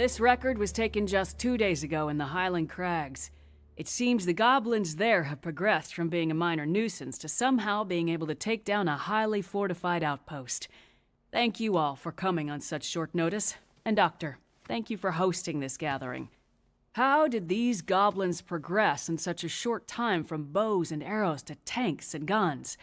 This record was taken just 2 days ago in the Highland Crags. It seems the goblins there have progressed from being a minor nuisance to somehow being able to take down a highly fortified outpost. Thank you all for coming on such short notice. And Doctor, thank you for hosting this gathering. How did these goblins progress in such a short time from bows and arrows to tanks and guns?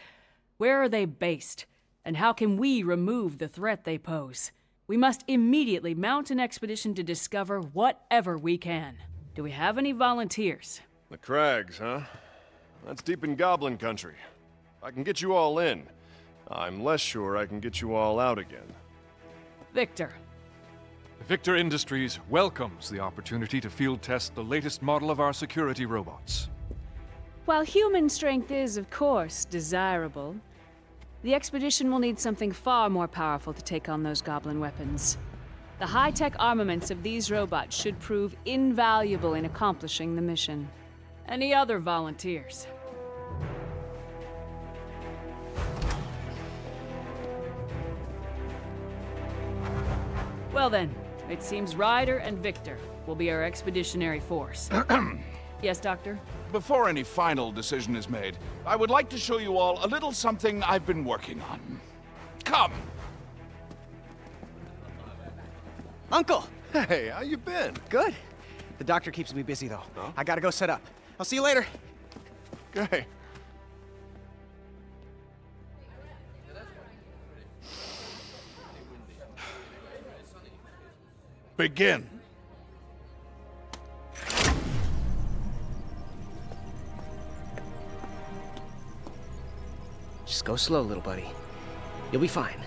Where are they based? And how can we remove the threat they pose? We must immediately mount an expedition to discover whatever we can. Do we have any volunteers? The Crags, huh? That's deep in Goblin country. I can get you all in. I'm less sure I can get you all out again. Victor. Victor Industries welcomes the opportunity to field test the latest model of our security robots. While human strength is, of course, desirable, the expedition will need something far more powerful to take on those goblin weapons. The high-tech armaments of these robots should prove invaluable in accomplishing the mission. Any other volunteers? Well then, it seems Ryder and Victor will be our expeditionary force. Yes, Doctor? Before any final decision is made, I would like to show you all a little something I've been working on. Come! Uncle! Hey, how you been? Good. The doctor keeps me busy, though. Oh? I gotta go set up. I'll see you later. Okay. Begin. Just go slow, little buddy. You'll be fine.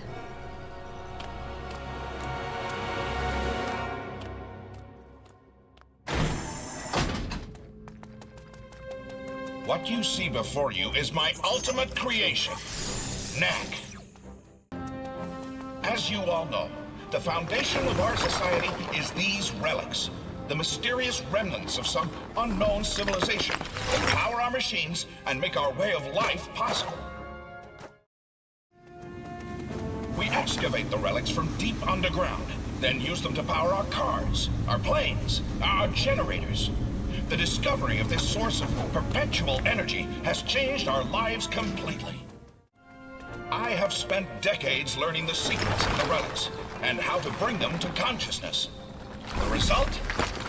What you see before you is my ultimate creation, Knack. As you all know, the foundation of our society is these relics, the mysterious remnants of some unknown civilization that power our machines and make our way of life possible. We excavate the relics from deep underground, then use them to power our cars, our planes, our generators. The discovery of this source of perpetual energy has changed our lives completely. I have spent decades learning the secrets of the relics and how to bring them to consciousness. The result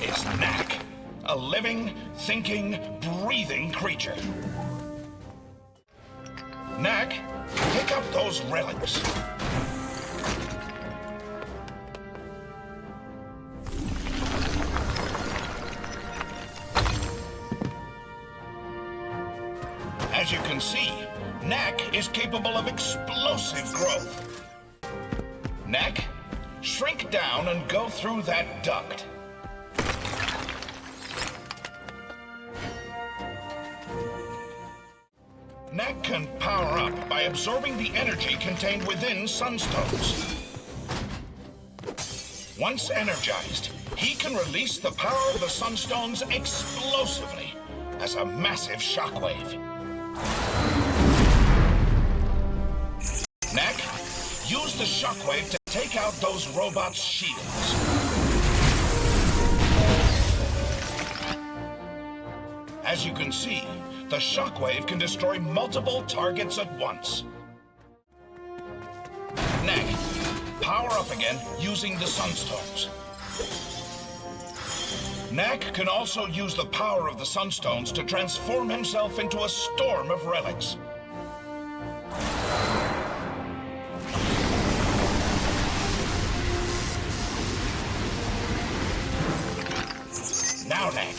is Knack, a living, thinking, breathing creature. Knack, pick up those relics. As you can see, Knack is capable of explosive growth. Knack, shrink down and go through that duct. Knack can power up by absorbing the energy contained within sunstones. Once energized, he can release the power of the sunstones explosively as a massive shockwave. Knack, use the shockwave to take out those robots' shields. As you can see, the shockwave can destroy multiple targets at once. Knack, power up again using the sunstones. Knack can also use the power of the sunstones to transform himself into a storm of relics. Now, Knack,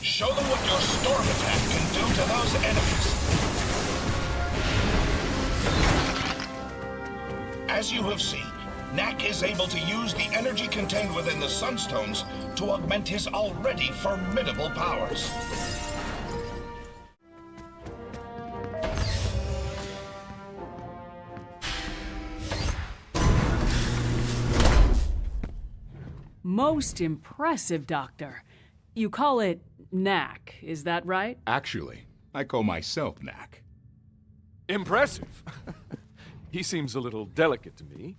show them what your storm attack can do to those enemies. As you have seen, Knack is able to use the energy contained within the sunstones to augment his already formidable powers. Most impressive, Doctor. You call it Knack, is that right? Actually, I call myself Knack. Impressive. He seems a little delicate to me.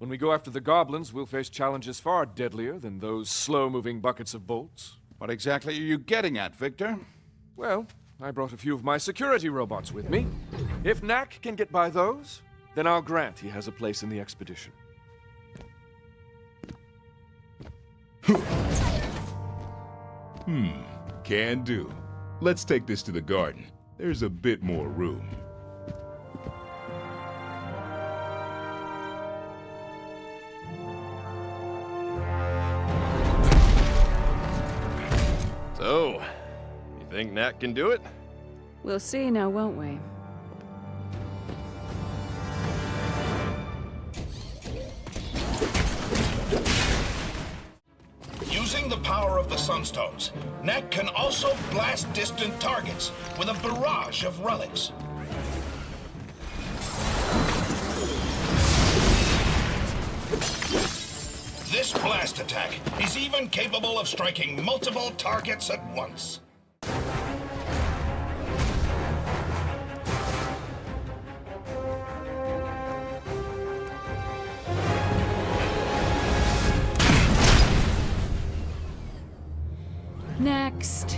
When we go after the goblins, we'll face challenges far deadlier than those slow-moving buckets of bolts. What exactly are you getting at, Victor? Well, I brought a few of my security robots with me. If Knack can get by those, then I'll grant he has a place in the expedition. Can do. Let's take this to the garden. There's a bit more room. So, you think Knack can do it? We'll see now, won't we? Using the power of the Sunstones, Knack can also blast distant targets with a barrage of relics. This blast attack is even capable of striking multiple targets at once. Next.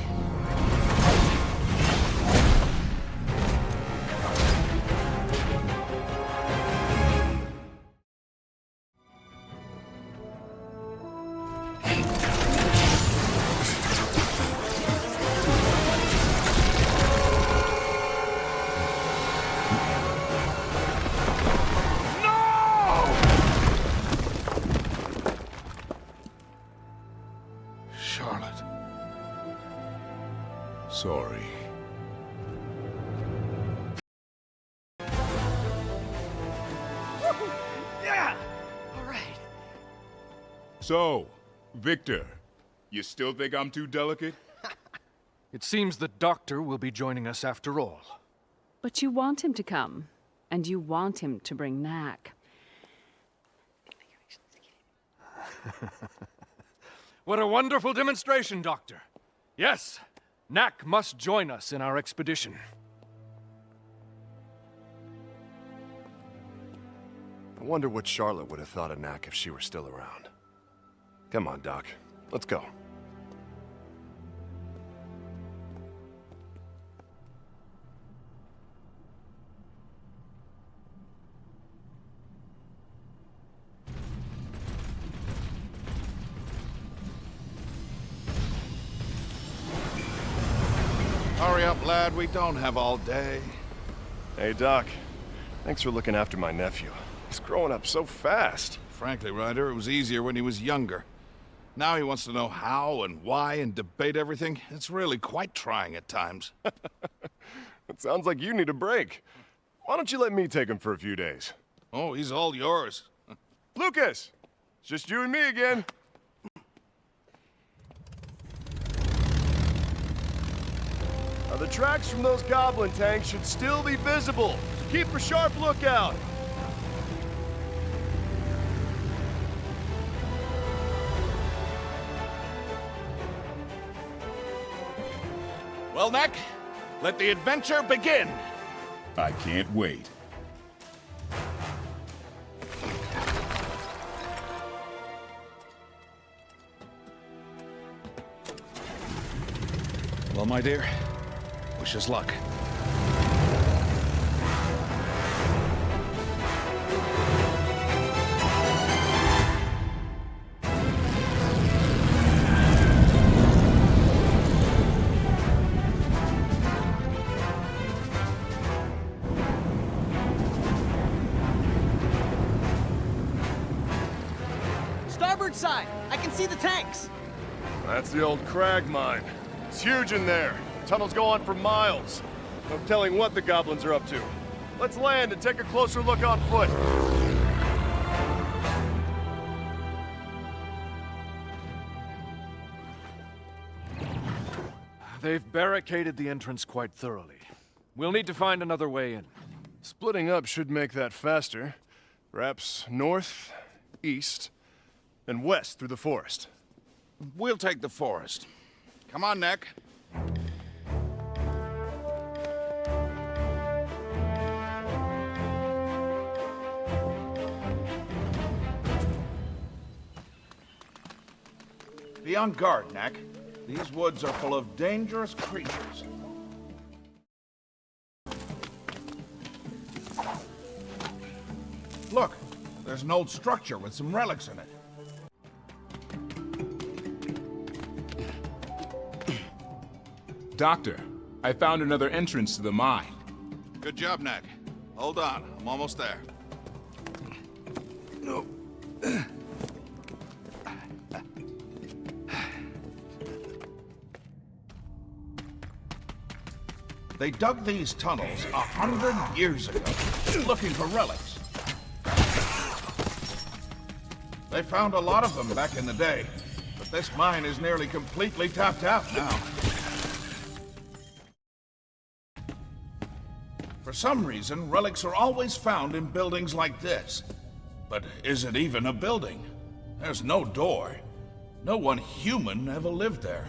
Charlotte. Sorry. Yeah! All right. So, Victor, you still think I'm too delicate? It seems the Doctor will be joining us after all. But you want him to come, and you want him to bring Knack. What a wonderful demonstration, Doctor. Yes, Knack must join us in our expedition. I wonder what Charlotte would have thought of Knack if she were still around. Come on, Doc. Let's go. Hurry up, lad. We don't have all day. Hey, Doc. Thanks for looking after my nephew. He's growing up so fast. Frankly, Ryder, it was easier when he was younger. Now he wants to know how and why and debate everything. It's really quite trying at times. It sounds like you need a break. Why don't you let me take him for a few days? Oh, he's all yours. Lucas! It's just you and me again. Now, the tracks from those goblin tanks should still be visible, so keep a sharp lookout. Well, Knack, let the adventure begin. I can't wait. Well, my dear, wish us luck. Starboard side! I can see the tanks! That's the old crag mine. It's huge in there. Tunnels go on for miles. No telling what the goblins are up to. Let's land and take a closer look on foot. They've barricaded the entrance quite thoroughly. We'll need to find another way in. Splitting up should make that faster. Perhaps north, east, and west through the forest. We'll take the forest. Come on, Knack. Be on guard, Knack. These woods are full of dangerous creatures. Look, there's an old structure with some relics in it. Doctor, I found another entrance to the mine. Good job, Knack. Hold on, I'm almost there. No. They dug these tunnels 100 years ago, looking for relics. They found a lot of them back in the day, but this mine is nearly completely tapped out now. For some reason, relics are always found in buildings like this. But is it even a building? There's no door. No one human ever lived there.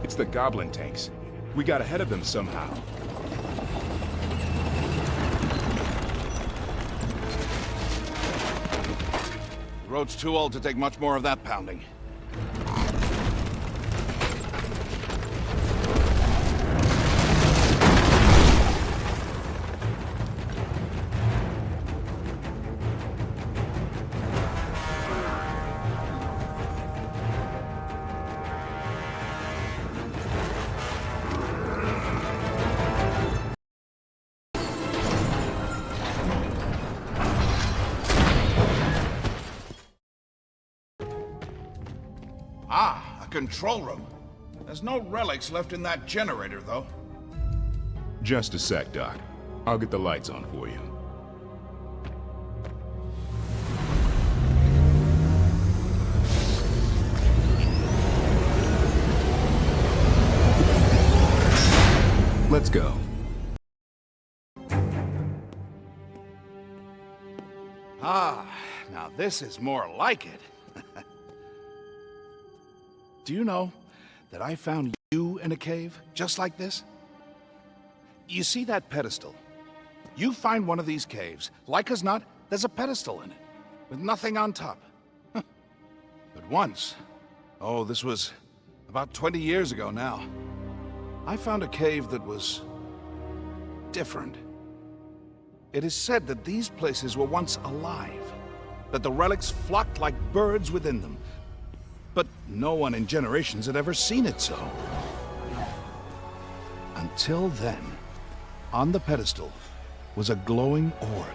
It's the goblin tanks. We got ahead of them somehow. The road's too old to take much more of that pounding. Ah, a control room. There's no relics left in that generator, though. Just a sec, Doc. I'll get the lights on for you. Let's go. Ah, now this is more like it. Do you know that I found you in a cave just like this? You see that pedestal? You find one of these caves, like as not, there's a pedestal in it, with nothing on top. But once, oh, this was about 20 years ago now, I found a cave that was different. It is said that these places were once alive, that the relics flocked like birds within them, but no one in generations had ever seen it so. Until then, on the pedestal was a glowing orb,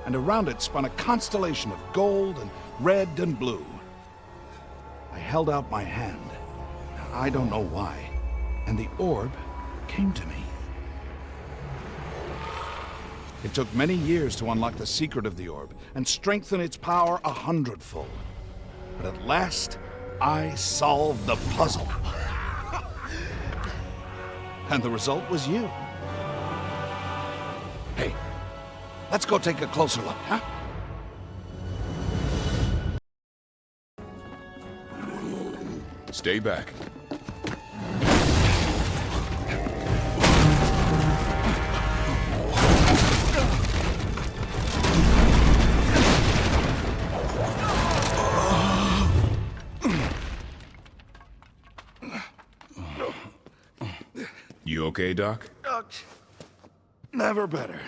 and around it spun a constellation of gold and red and blue. I held out my hand, I don't know why, and the orb came to me. It took many years to unlock the secret of the orb and strengthen its power 100-fold. But at last, I solved the puzzle. And the result was you. Hey, let's go take a closer look, huh? Stay back. You okay, Doc? Never better.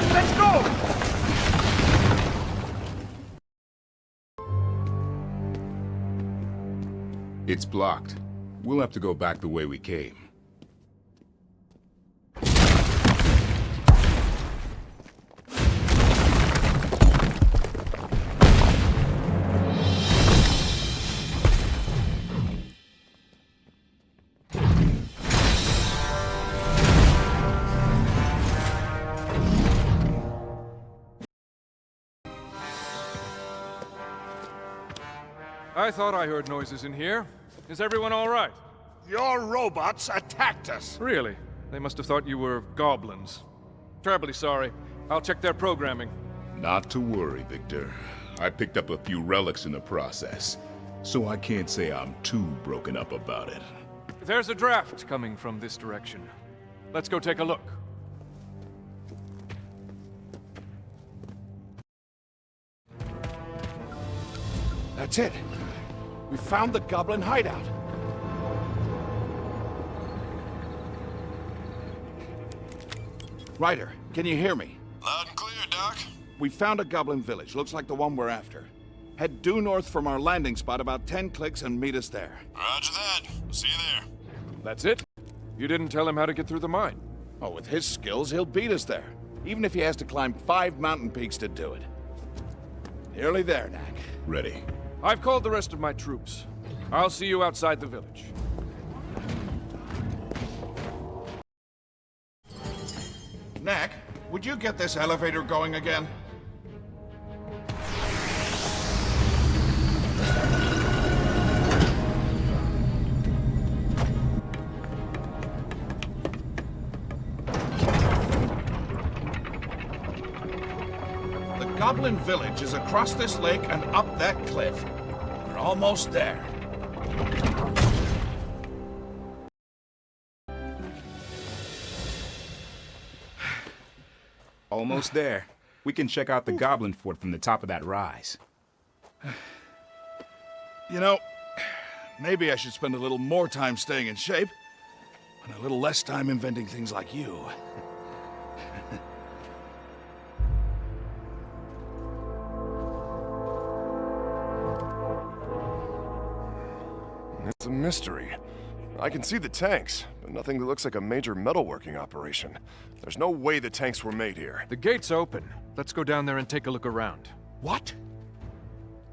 Let's go! It's blocked. We'll have to go back the way we came. I thought I heard noises in here. Is everyone all right? Your robots attacked us. Really? They must have thought you were goblins. Terribly sorry. I'll check their programming. Not to worry, Victor. I picked up a few relics in the process, so I can't say I'm too broken up about it. There's a draft coming from this direction. Let's go take a look. That's it. We found the Goblin hideout. Ryder, can you hear me? Loud and clear, Doc. We found a Goblin village. Looks like the one we're after. Head due north from our landing spot about 10 clicks and meet us there. Roger that. See you there. That's it? You didn't tell him how to get through the mine. Oh, with his skills, he'll beat us there. Even if he has to climb 5 mountain peaks to do it. Nearly there, Knack. Ready. I've called the rest of my troops. I'll see you outside the village. Knack, would you get this elevator going again? The Goblin Village is across this lake and up that cliff. We're almost there. Almost there. We can check out the Goblin Fort from the top of that rise. You know, maybe I should spend a little more time staying in shape, and a little less time inventing things like you. It's a mystery. I can see the tanks, but nothing that looks like a major metalworking operation. There's no way the tanks were made here. The gate's open. Let's go down there and take a look around. What?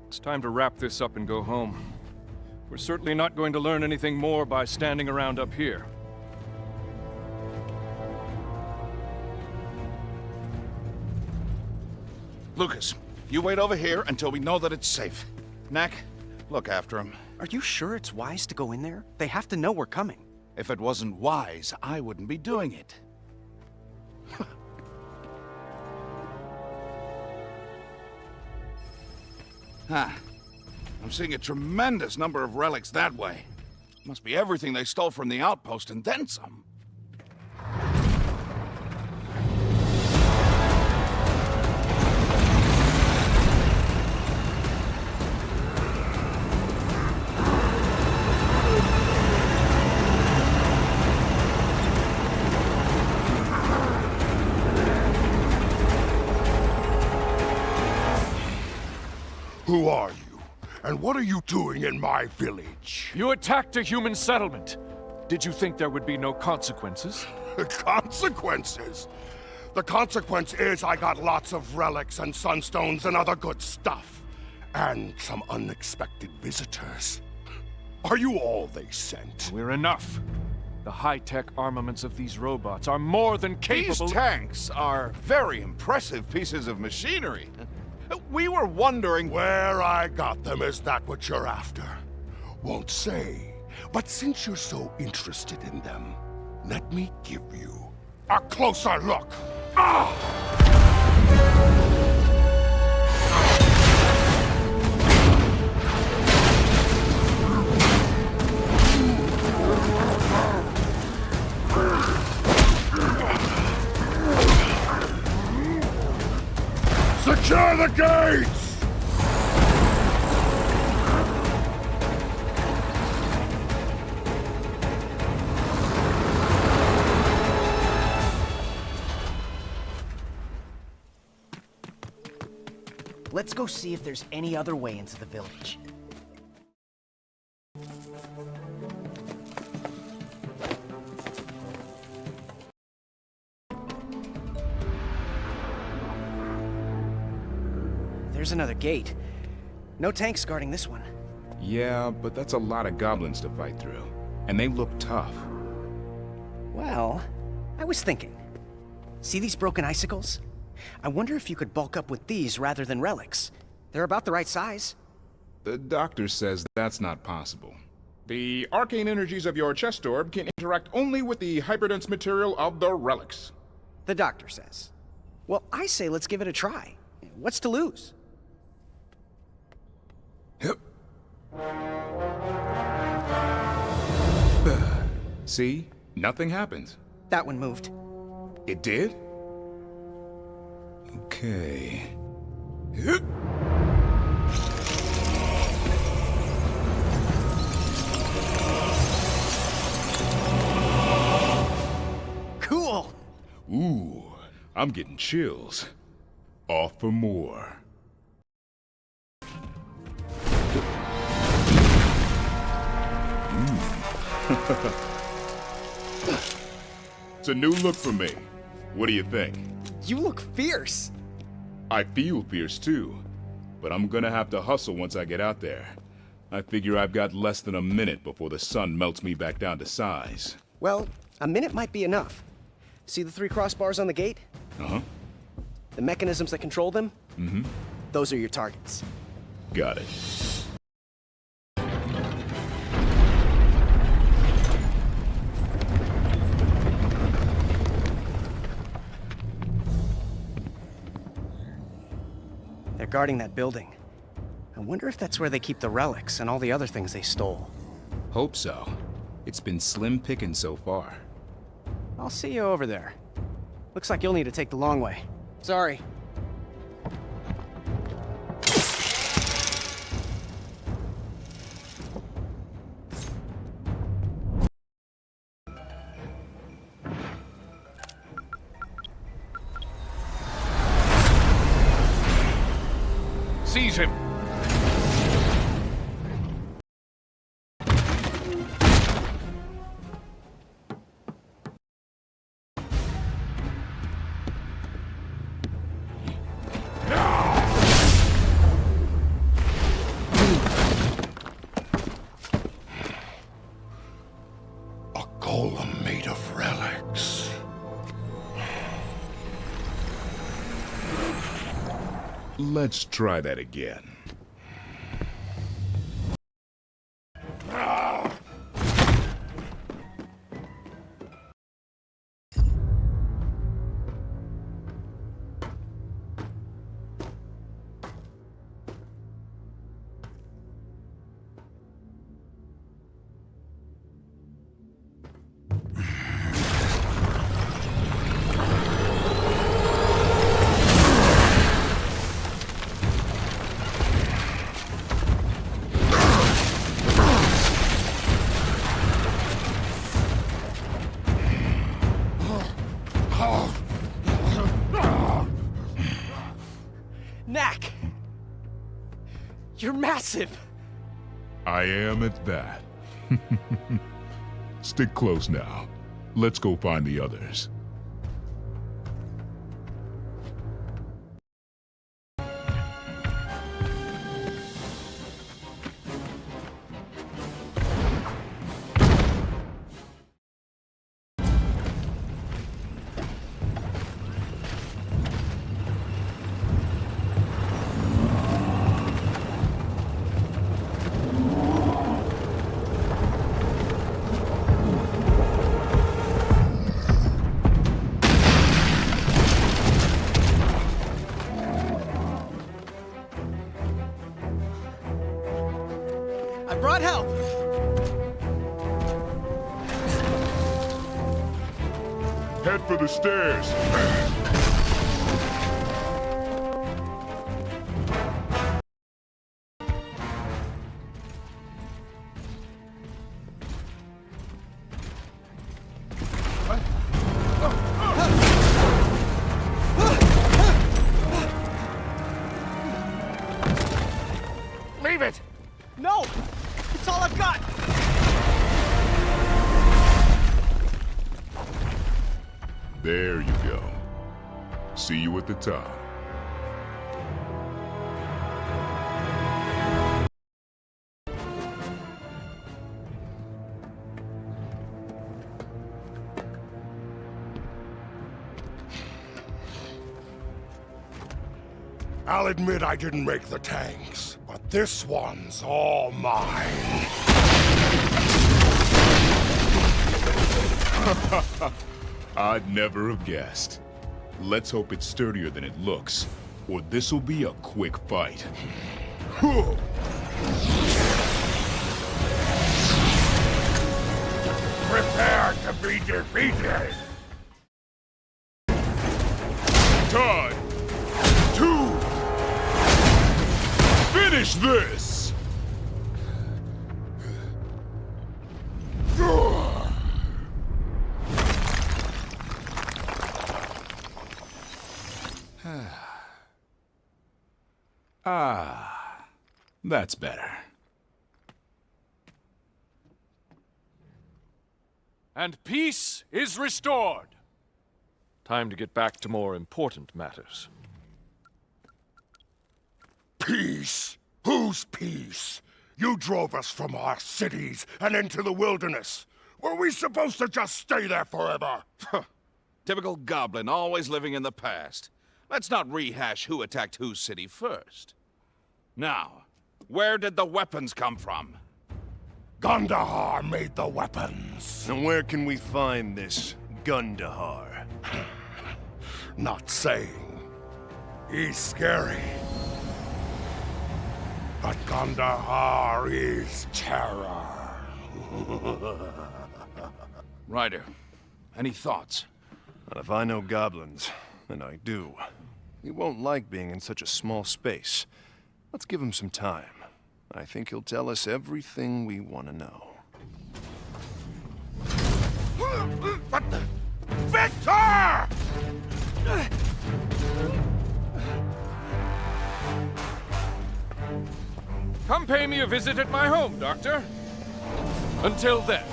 It's time to wrap this up and go home. We're certainly not going to learn anything more by standing around up here. Lucas, you wait over here until we know that it's safe. Knack, look after him. Are you sure it's wise to go in there? They have to know we're coming. If it wasn't wise, I wouldn't be doing it. Huh. I'm seeing a tremendous number of relics that way. Must be everything they stole from the outpost and then some. Who are you? And what are you doing in my village? You attacked a human settlement. Did you think there would be no consequences? Consequences? The consequence is I got lots of relics and sunstones and other good stuff. And some unexpected visitors. Are you all they sent? We're enough. The high-tech armaments of these robots are more than capable— These tanks are very impressive pieces of machinery. We were wondering— Where I got them, is that what you're after? Won't say. But since you're so interested in them, let me give you a closer look. Secure the gates! Let's go see if there's any other way into the village. There's another gate. No tanks guarding this one. Yeah, but that's a lot of goblins to fight through. And they look tough. Well, I was thinking. See these broken icicles? I wonder if you could bulk up with these rather than relics. They're about the right size. The doctor says that's not possible. The arcane energies of your chest orb can interact only with the hyperdense material of the relics. The doctor says. Well, I say let's give it a try. What's to lose? See? Nothing happened. That one moved. It did? Okay. Cool! Ooh, I'm getting chills. Off for more. It's a new look for me. What do you think? You look fierce! I feel fierce too, but I'm gonna have to hustle once I get out there. I figure I've got less than a minute before the sun melts me back down to size. Well, a minute might be enough. See the 3 crossbars on the gate? Uh-huh. The mechanisms that control them? Mm-hmm. Those are your targets. Got it. They're guarding that building. I wonder if that's where they keep the relics and all the other things they stole. Hope so. It's been slim picking so far. I'll see you over there. Looks like you'll need to take the long way. Sorry. Seize him! A golem made of relics. Let's try that again. Knack! You're massive! I am at that. Stick close now. Let's go find the others. I brought help! Head for the stairs. Leave it! No! It's all I've got! There you go. See you at the top. I'll admit I didn't make the tanks, but this one's all mine. I'd never have guessed. Let's hope it's sturdier than it looks. or this'll be a quick fight. Prepare to be defeated! Time to finish this! That's better. And peace is restored. Time to get back to more important matters. Peace? Whose peace? You drove us from our cities and into the wilderness. Were we supposed to just stay there forever? Typical goblin, always living in the past. Let's not rehash who attacked whose city first. Now, where did the weapons come from? Gandahar made the weapons. And where can we find this Gundahar? Not saying. He's scary. But Gandahar is terror. Ryder, any thoughts? And if I know goblins, and I do, he won't like being in such a small space. Let's give him some time. I think he'll tell us everything we want to know. What the? Victor! Come pay me a visit at my home, Doctor. Until then.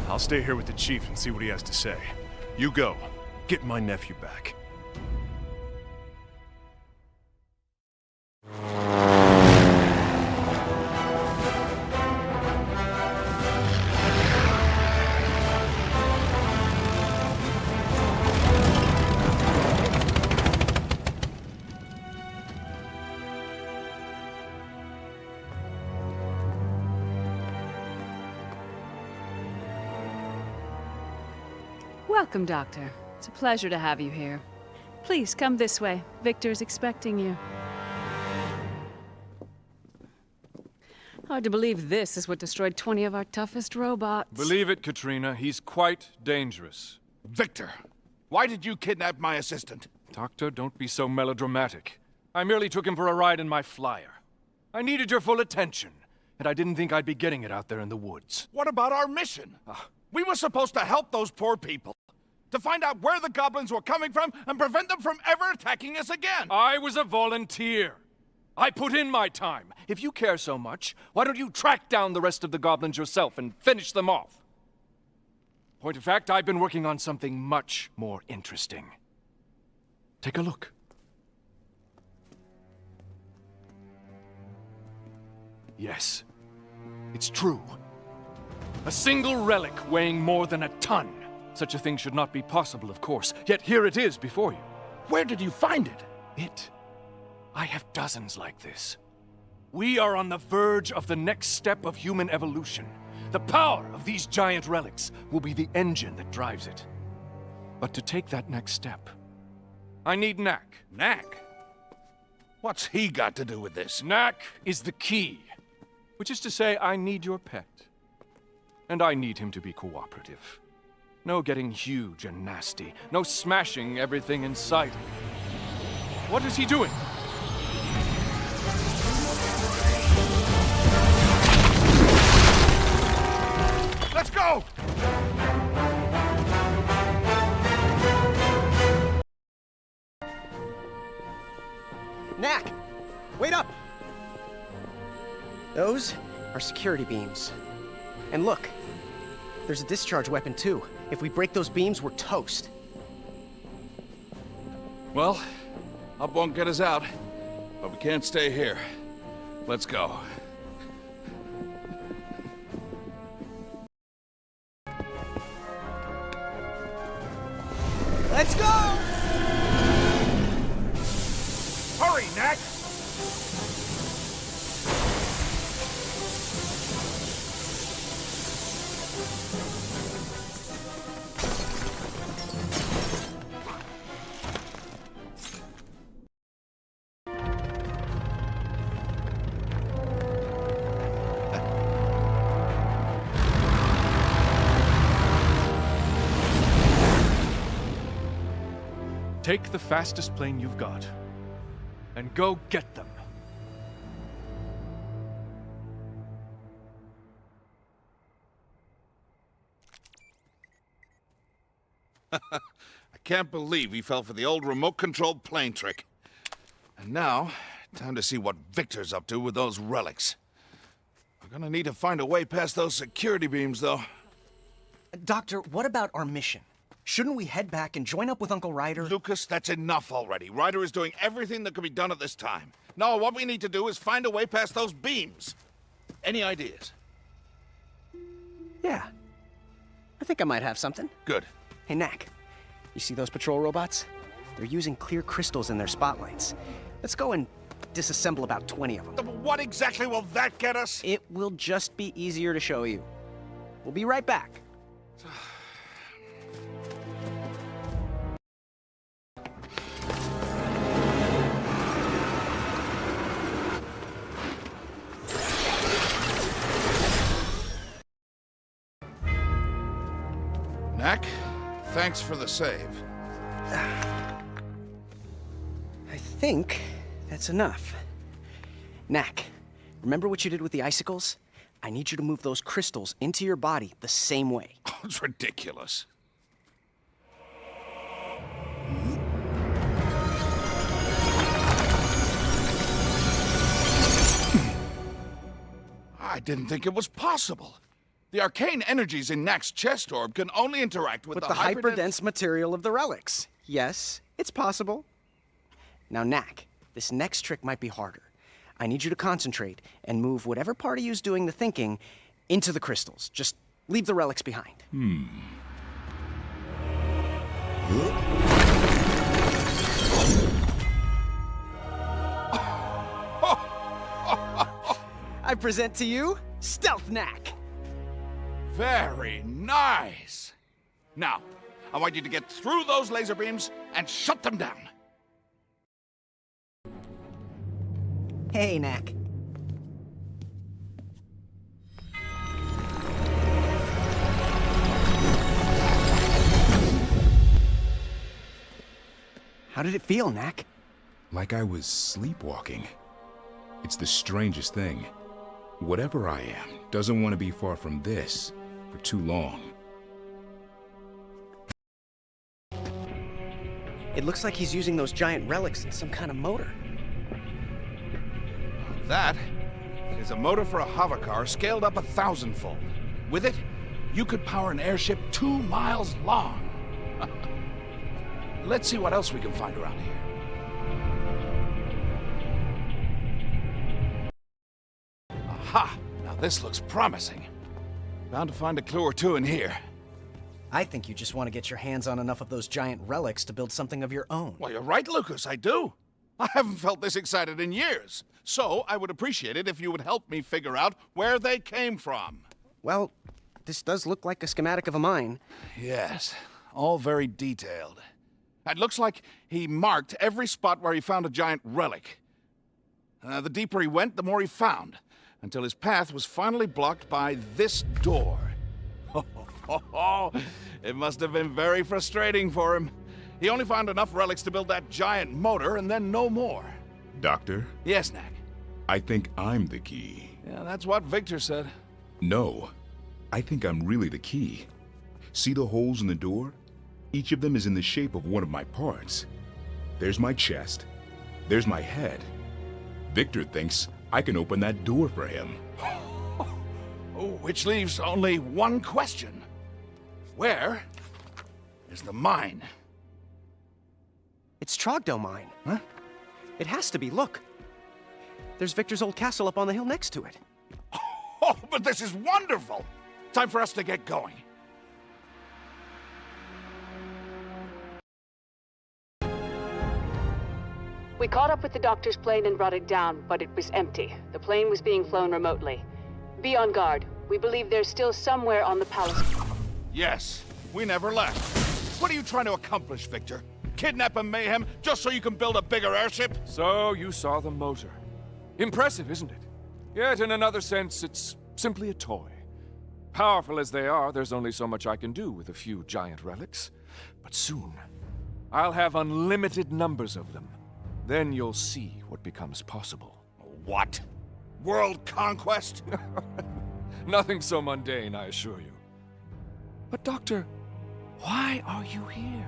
I'll stay here with the chief and see what he has to say. You go. Get my nephew back. Welcome, Doctor. It's a pleasure to have you here. Please, come this way. Victor's expecting you. Hard to believe this is what destroyed 20 of our toughest robots. Believe it, Katrina. He's quite dangerous. Victor, why did you kidnap my assistant? Doctor, don't be so melodramatic. I merely took him for a ride in my flyer. I needed your full attention, and I didn't think I'd be getting it out there in the woods. What about our mission? We were supposed to help those poor people. To find out where the goblins were coming from and prevent them from ever attacking us again. I was a volunteer. I put in my time. If you care so much, why don't you track down the rest of the goblins yourself and finish them off? Point of fact, I've been working on something much more interesting. Take a look. Yes, it's true. A single relic weighing more than a ton. Such a thing should not be possible, of course, yet here it is before you. Where did you find it? I have dozens like this. We are on the verge of the next step of human evolution. The power of these giant relics will be the engine that drives it. But to take that next step, I need Knack. Knack? What's he got to do with this? Knack is the key. Which is to say, I need your pet. And I need him to be cooperative. No getting huge and nasty. No smashing everything in sight. What is he doing? Let's go! Knack! Wait up! Those are security beams. And look, there's a discharge weapon too. If we break those beams, we're toast. Well, up won't get us out, but we can't stay here. Let's go. Let's go! Hurry, Knack! Take the fastest plane you've got, and go get them. I can't believe he fell for the old remote-controlled plane trick. And now, time to see what Victor's up to with those relics. We're gonna need to find a way past those security beams, though. Doctor, what about our mission? Shouldn't we head back and join up with Uncle Ryder? Lucas, that's enough already. Ryder is doing everything that can be done at this time. No, what we need to do is find a way past those beams. Any ideas? Yeah. I think I might have something. Good. Hey, Knack. You see those patrol robots? They're using clear crystals in their spotlights. Let's go and disassemble about 20 of them. What exactly will that get us? It will just be easier to show you. We'll be right back. Knack, thanks for the save. I think that's enough. Knack, remember what you did with the icicles? I need you to move those crystals into your body the same way. Oh, it's ridiculous. I didn't think it was possible. The arcane energies in Knack's chest orb can only interact with the hyperdense material of the relics. Yes, it's possible. Now, Knack, this next trick might be harder. I need you to concentrate and move whatever part of you's doing the thinking into the crystals. Just leave the relics behind. I present to you, Stealth Knack. Very nice. Now, I want you to get through those laser beams and shut them down. Hey, Knack. How did it feel, Knack? Like I was sleepwalking. It's the strangest thing. Whatever I am doesn't want to be far from this for too long. It looks like he's using those giant relics in some kind of motor. That is a motor for a hovercar scaled up 1,000-fold. With it, you could power an airship 2 miles long. Let's see what else we can find around here. Aha! Now this looks promising. Bound to find a clue or two in here. I think you just want to get your hands on enough of those giant relics to build something of your own. Well, you're right, Lucas, I do. I haven't felt this excited in years. So, I would appreciate it if you would help me figure out where they came from. Well, this does look like a schematic of a mine. Yes, all very detailed. It looks like he marked every spot where he found a giant relic. The deeper he went, the more he found, until his path was finally blocked by this door. It must have been very frustrating for him. He only found enough relics to build that giant motor, and then no more. Doctor? Yes, Knack. I think I'm the key. Yeah, that's what Victor said. No, I think I'm really the key. See the holes in the door? Each of them is in the shape of one of my parts. There's my chest. There's my head. Victor thinks I can open that door for him. Which leaves only one question. Where is the mine? It's Trogdor Mine. Huh? It has to be. Look. There's Victor's old castle up on the hill next to it. Oh, but this is wonderful! Time for us to get going. We caught up with the doctor's plane and brought it down, but it was empty. The plane was being flown remotely. Be on guard. We believe they're still somewhere on the palace. Yes, we never left. What are you trying to accomplish, Victor? Kidnap and mayhem just so you can build a bigger airship? So you saw the motor. Impressive, isn't it? Yet in another sense, it's simply a toy. Powerful as they are, there's only so much I can do with a few giant relics. But soon, I'll have unlimited numbers of them. Then you'll see what becomes possible. What? World conquest? Nothing so mundane, I assure you. But Doctor, why are you here?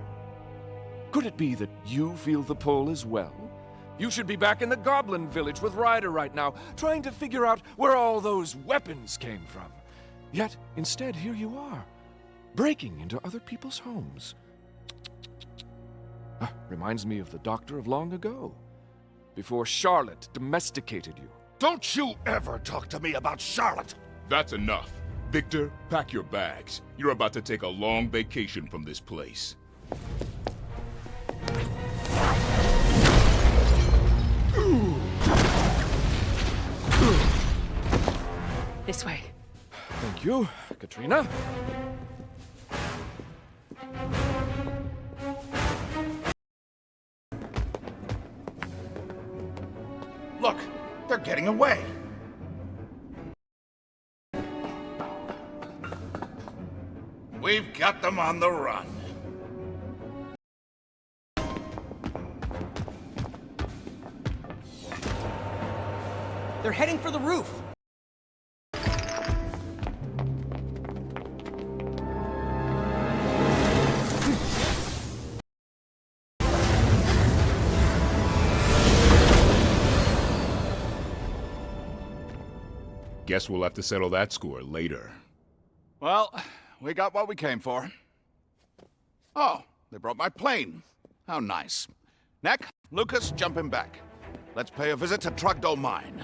Could it be that you feel the pull as well? You should be back in the Goblin Village with Ryder right now, trying to figure out where all those weapons came from. Yet, instead, here you are, breaking into other people's homes. Reminds me of the Doctor of long ago, before Charlotte domesticated you. Don't you ever talk to me about Charlotte! That's enough. Victor, pack your bags. You're about to take a long vacation from this place. This way. Thank you, Katrina. Look, they're getting away. We've got them on the run. They're heading for the roof. Guess we'll have to settle that score later. Well, we got what we came for. Oh, they brought my plane. How nice. Knack, Lucas, jump him back. Let's pay a visit to Trogdor Mine.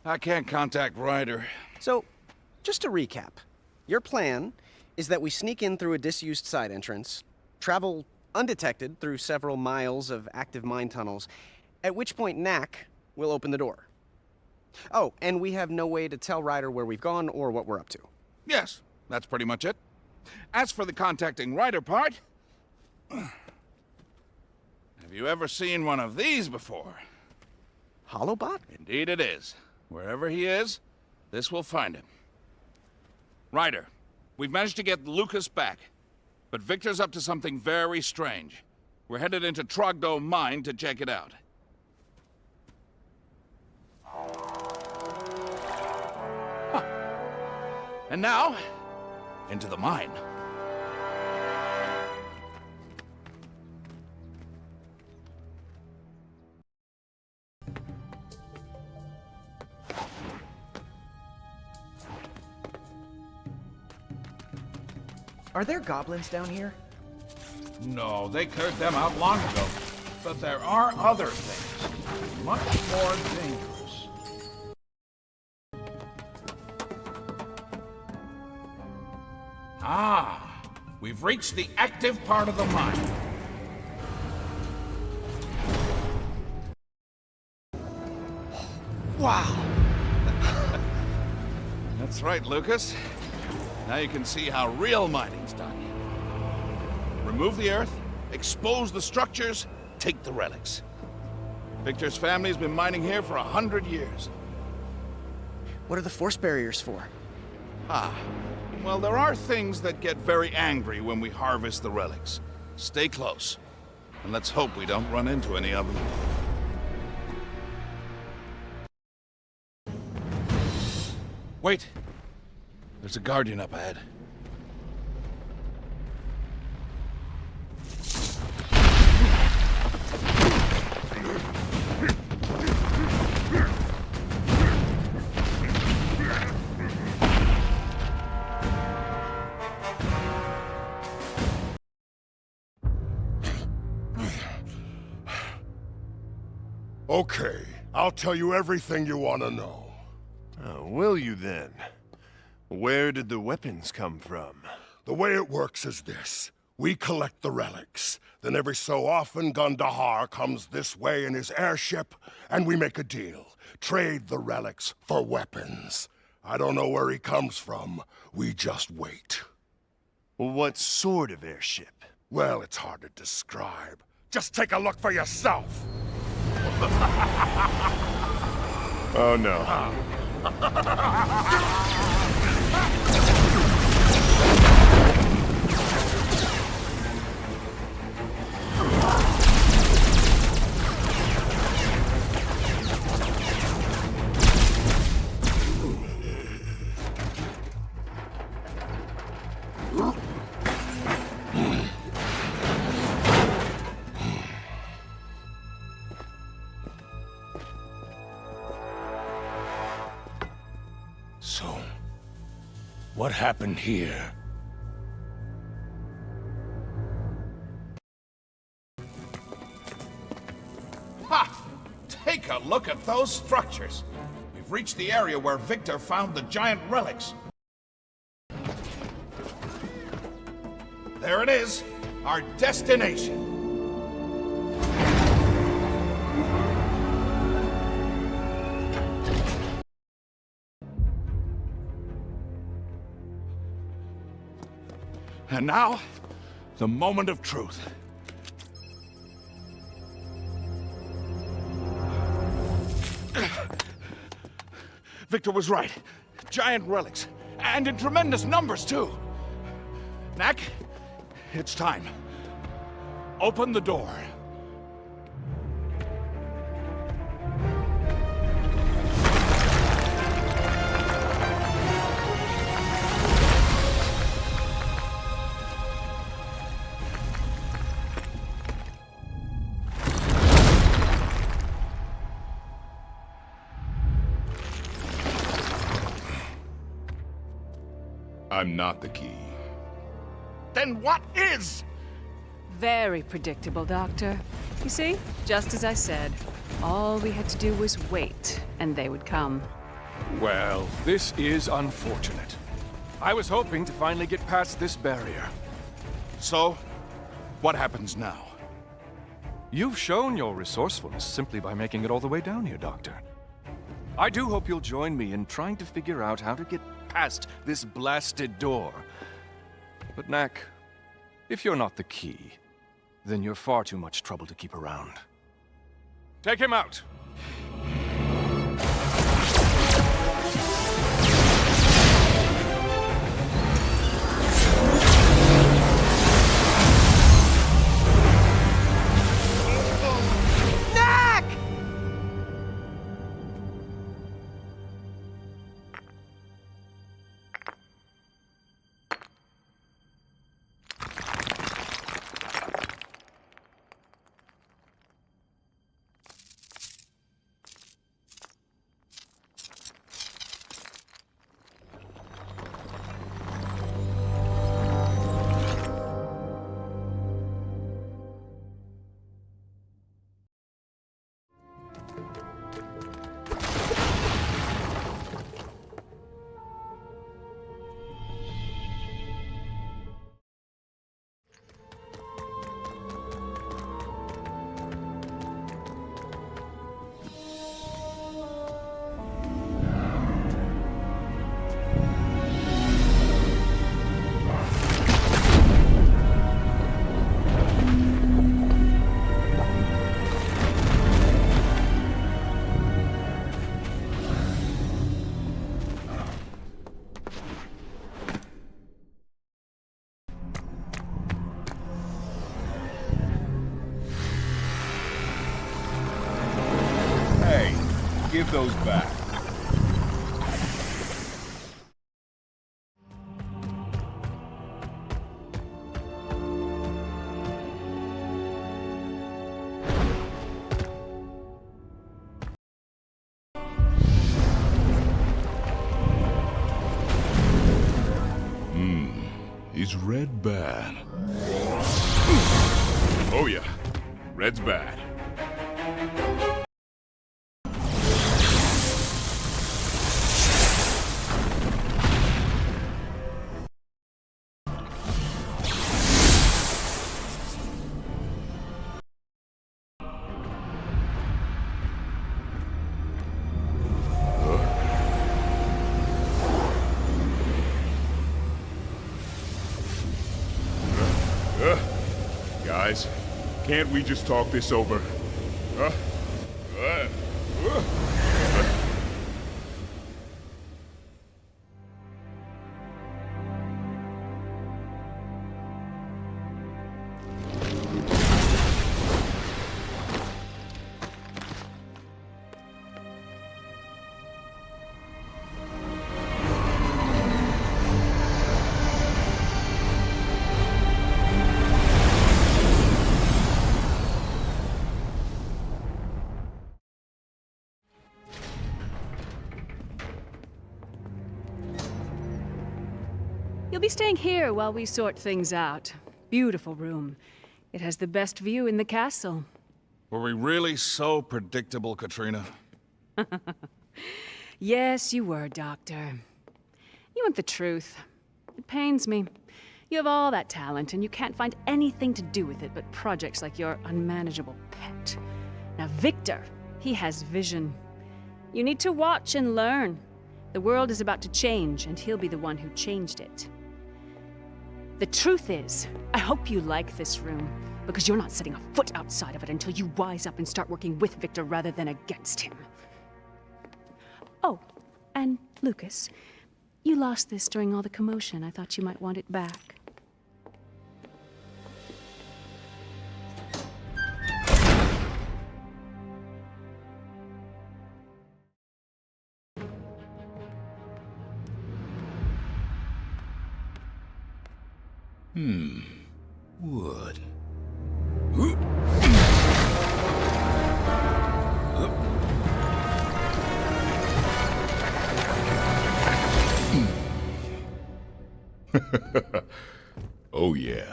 I can't contact Ryder. So, just to recap, your plan is that we sneak in through a disused side entrance, travel undetected through several miles of active mine tunnels, at which point Knack will open the door. Oh, and we have no way to tell Ryder where we've gone or what we're up to. Yes, that's pretty much it. As for the contacting Ryder part, have you ever seen one of these before? Holobot? Indeed it is. Wherever he is, this will find him. Ryder, we've managed to get Lucas back, but Victor's up to something very strange. We're headed into Trogdor Mine to check it out. Huh. And now, into the mine. Are there goblins down here? No, they cleared them out long ago. But there are other things, much more dangerous. Ah, we've reached the active part of the mine. Wow! That's right, Lucas. Now you can see how real mining's done. Remove the earth, expose the structures, take the relics. Victor's family's been mining here for 100 years. What are the force barriers for? Well, there are things that get very angry when we harvest the relics. Stay close, and let's hope we don't run into any of them. Wait! There's a guardian up ahead. Okay, I'll tell you everything you want to know. Will you then? Where did the weapons come from? The way it works is this. We collect the relics. Then every so often, Gundahar comes this way in his airship, and we make a deal. Trade the relics for weapons. I don't know where he comes from. We just wait. Well, what sort of airship? Well, it's hard to describe. Just take a look for yourself. Oh, no. So, what happened here? Ha! Take a look at those structures. We've reached the area where Victor found the giant relics. There it is, our destination. And now, the moment of truth. Victor was right. Giant relics. And in tremendous numbers, too. Knack, it's time. Open the door. I'm not the key. Then what is? Very predictable, Doctor. You see, just as I said, all we had to do was wait, and they would come. Well, this is unfortunate. I was hoping to finally get past this barrier. So, what happens now? You've shown your resourcefulness simply by making it all the way down here, Doctor. I do hope you'll join me in trying to figure out how to get past this blasted door. But Knack, if you're not the key, then you're far too much trouble to keep around. Take him out! Give those back. Is red bad? Oh yeah, red's bad. Can't we just talk this over? Huh? You'll be staying here while we sort things out. Beautiful room. It has the best view in the castle. Were we really so predictable, Katrina? Yes, you were, Doctor. You want the truth. It pains me. You have all that talent, and you can't find anything to do with it but projects like your unmanageable pet. Now, Victor, he has vision. You need to watch and learn. The world is about to change, and he'll be the one who changed it. The truth is, I hope you like this room, because you're not setting a foot outside of it until you wise up and start working with Victor rather than against him. Oh, and Lucas, you lost this during all the commotion. I thought you might want it back. Wood. Oh, yeah.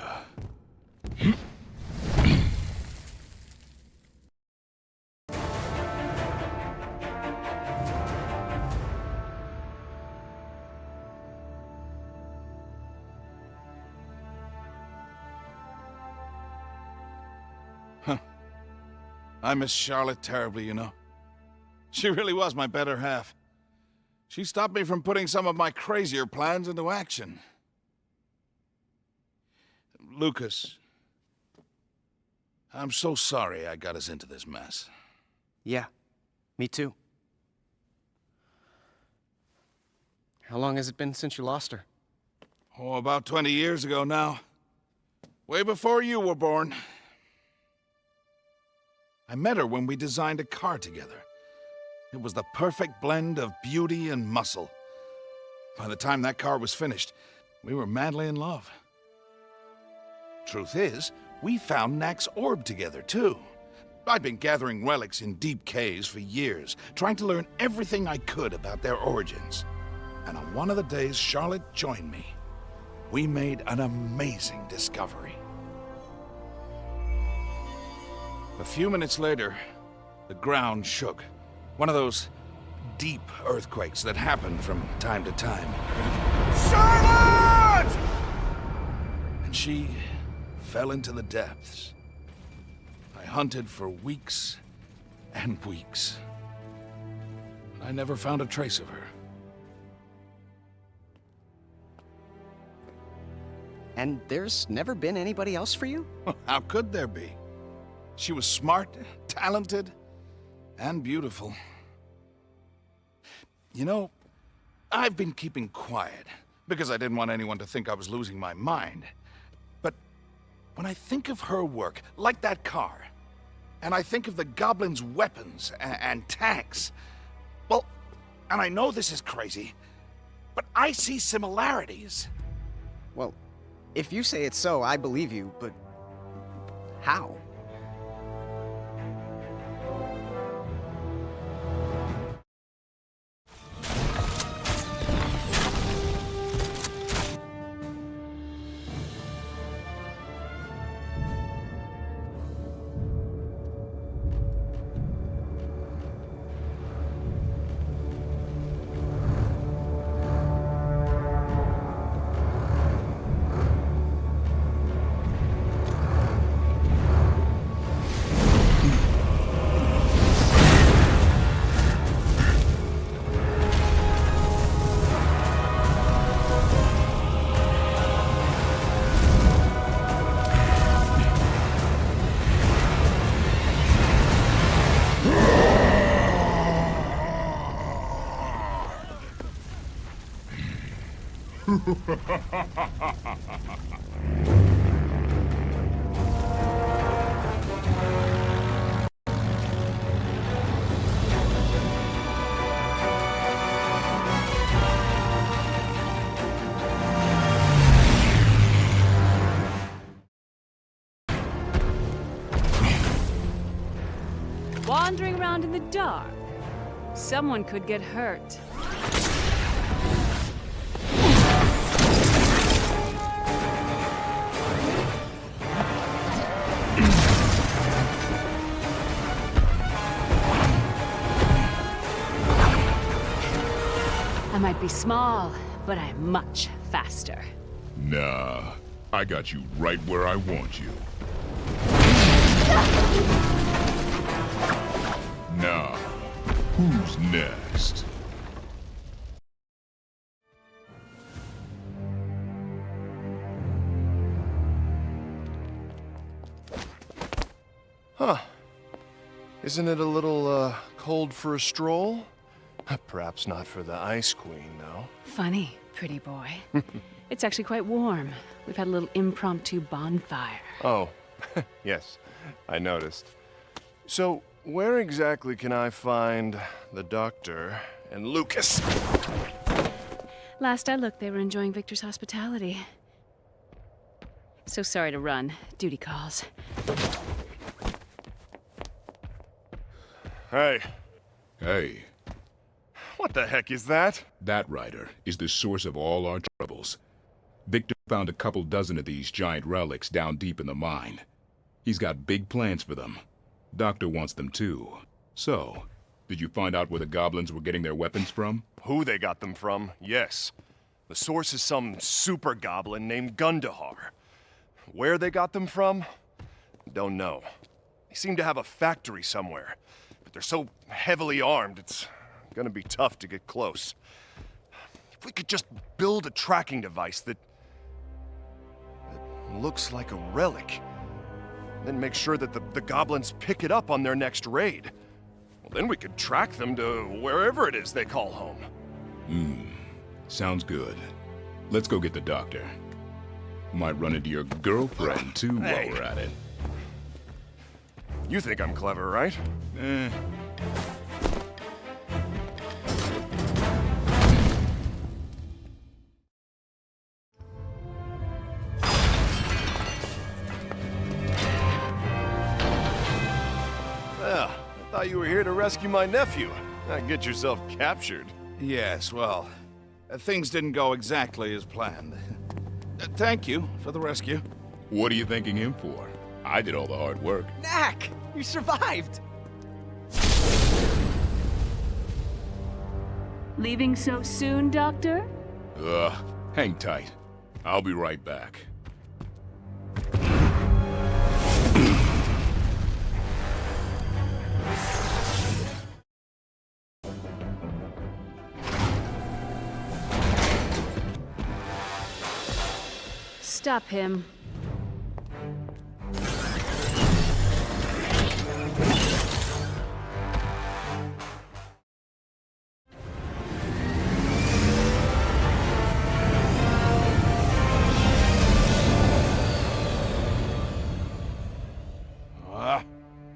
I miss Charlotte terribly, you know. She really was my better half. She stopped me from putting some of my crazier plans into action. Lucas, I'm so sorry I got us into this mess. Yeah, me too. How long has it been since you lost her? Oh, about 20 years ago now. Way before you were born. I met her when we designed a car together. It was the perfect blend of beauty and muscle. By the time that car was finished, we were madly in love. Truth is, we found Knack's orb together, too. I'd been gathering relics in deep caves for years, trying to learn everything I could about their origins. And on one of the days Charlotte joined me, we made an amazing discovery. A few minutes later, the ground shook. One of those deep earthquakes that happen from time to time. Charlotte! And she fell into the depths. I hunted for weeks and weeks. I never found a trace of her. And there's never been anybody else for you? How could there be? She was smart, talented, and beautiful. You know, I've been keeping quiet because I didn't want anyone to think I was losing my mind. But when I think of her work, like that car, and I think of the goblins' weapons and tanks, well, and I know this is crazy, but I see similarities. Well, if you say it's so, I believe you, but how? Wandering around in the dark. Someone could get hurt. I might be small, but I'm much faster. Nah, I got you right where I want you. Now, who's next? Huh. Isn't it a little, cold for a stroll? Perhaps not for the Ice Queen, though. Funny, pretty boy. It's actually quite warm. We've had a little impromptu bonfire. Oh, yes, I noticed. So, where exactly can I find the Doctor and Lucas? Last I looked, they were enjoying Victor's hospitality. So sorry to run. Duty calls. Hey. Hey, What the heck is that? that rider is the source of all our troubles. Victor found a couple dozen of these giant relics down deep in the mine. He's got big plans for them. Doctor wants them too. So, did you find out where the goblins were getting their weapons from? Who they got them from, yes. The source is some super goblin named Gundahar. Where they got them from? Don't know. They seem to have a factory somewhere, but they're so heavily armed, it's gonna be tough to get close. If we could just build a tracking device that looks like a relic, then make sure that the goblins pick it up on their next raid. Well, then we could track them to wherever it is they call home. Sounds good. Let's go get the doctor. Might run into your girlfriend, too, Hey. while we're at it. You think I'm clever, right? I thought you were here to rescue my nephew, not get yourself captured. Yes, well, things didn't go exactly as planned. Thank you for the rescue. What are you thanking him for? I did all the hard work. Knack! You survived! Leaving so soon, Doctor? Hang tight. I'll be right back. Stop him.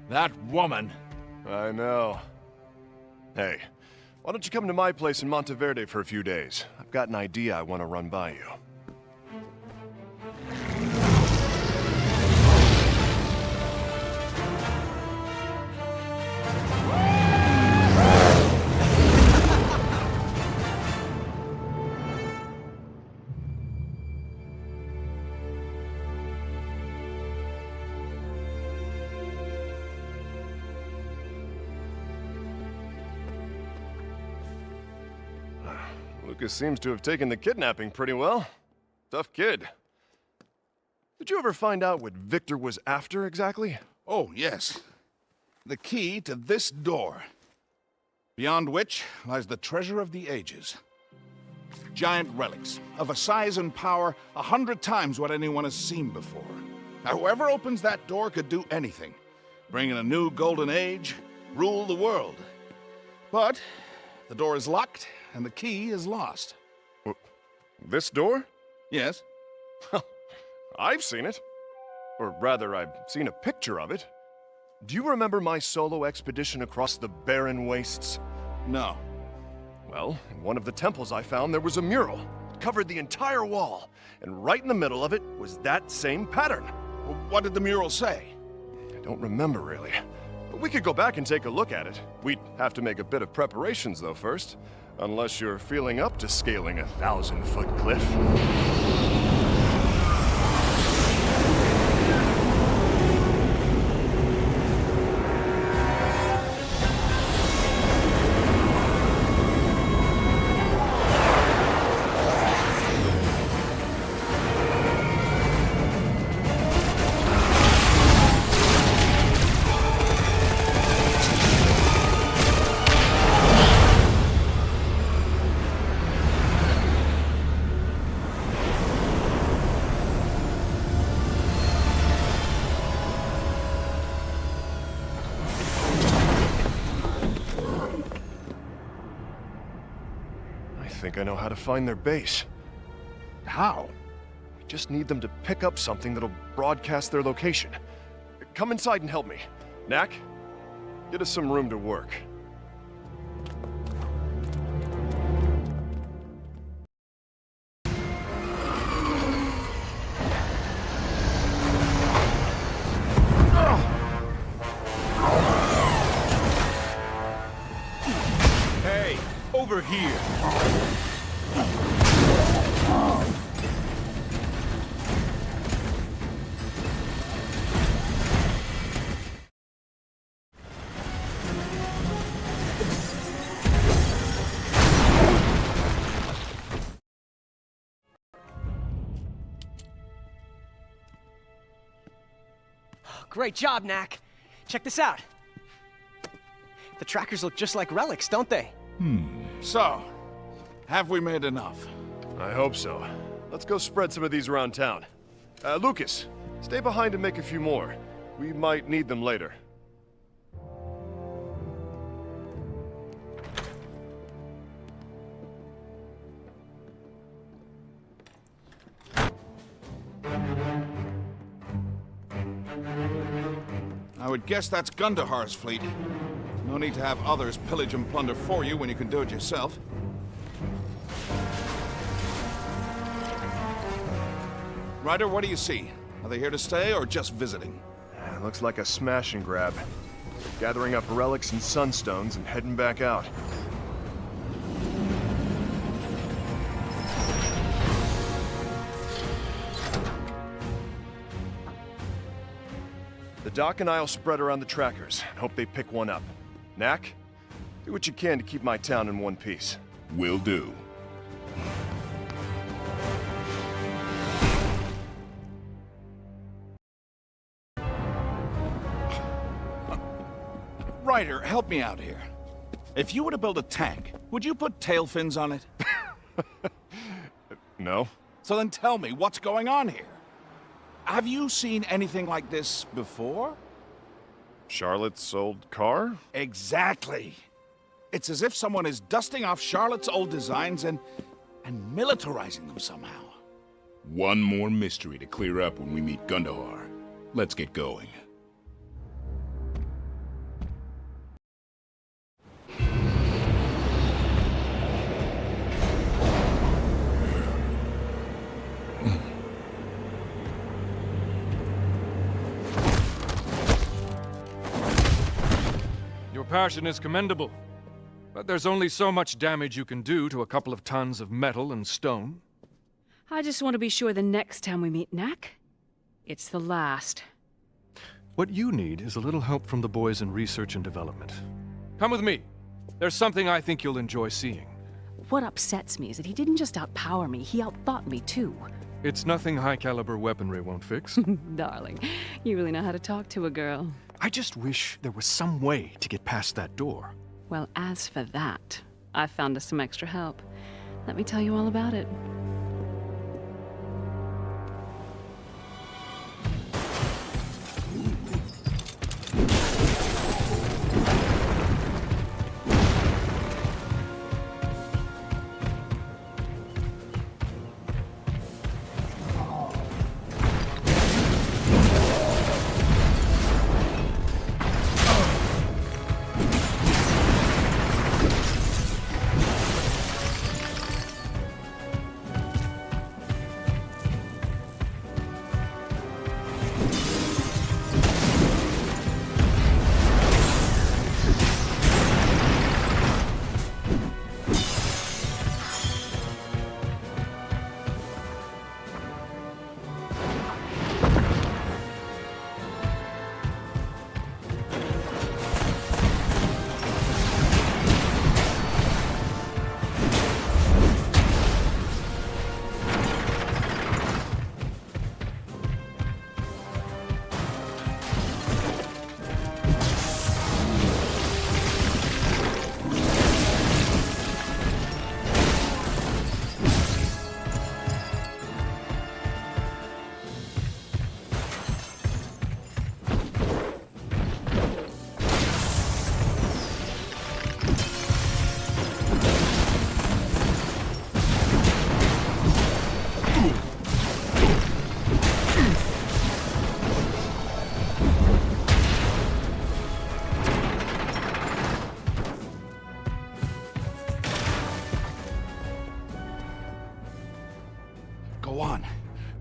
That woman. I know. Hey, why don't you come to my place in Monteverde for a few days? I've got an idea I want to run by you. Lucas seems to have taken the kidnapping pretty well. Tough kid. Did you ever find out what Victor was after exactly? Oh, yes. The key to this door, beyond which lies the treasure of the ages. Giant relics of a size and power 100 times what anyone has seen before. Now, whoever opens that door could do anything. Bring in a new golden age, rule the world. But the door is locked and the key is lost. This door? Yes? I've seen it. Or rather, I've seen a picture of it. Do you remember my solo expedition across the barren wastes? No. Well, in one of the temples I found, there was a mural. It covered the entire wall, and right in the middle of it was that same pattern. Well, what did the mural say? I don't remember, really. But we could go back and take a look at it. We'd have to make a bit of preparations, though, first. Unless you're feeling up to scaling a 1,000-foot cliff. I think I know how to find their base. How? We just need them to pick up something that'll broadcast their location. Come inside and help me. Knack, get us some room to work. Hey, over here. Great job, Knack. Check this out. The trackers look just like relics, don't they? So, have we made enough? I hope so. Let's go spread some of these around town. Lucas, stay behind and make a few more. We might need them later. I would guess that's Gundahar's fleet. No need to have others pillage and plunder for you when you can do it yourself. Ryder, what do you see? Are they here to stay or just visiting? Looks like a smash and grab. Gathering up relics and sunstones and heading back out. The Doc and I'll spread around the trackers and hope they pick one up. Knack, do what you can to keep my town in one piece. Will do. Ryder, help me out here. If you were to build a tank, would you put tail fins on it? No? So then tell me, what's going on here? Have you seen anything like this before? Charlotte's old car? Exactly. It's as if someone is dusting off Charlotte's old designs and militarizing them somehow. One more mystery to clear up when we meet Gundahar. Let's get going. Your passion is commendable, but there's only so much damage you can do to a couple of tons of metal and stone. I just want to be sure the next time we meet Knack, it's the last. What you need is a little help from the boys in research and development. Come with me. There's something I think you'll enjoy seeing. What upsets me is that he didn't just outpower me, he outthought me too. It's nothing high-caliber weaponry won't fix. Darling, you really know how to talk to a girl. I just wish there was some way to get past that door. Well, as for that, I found us some extra help. Let me tell you all about it.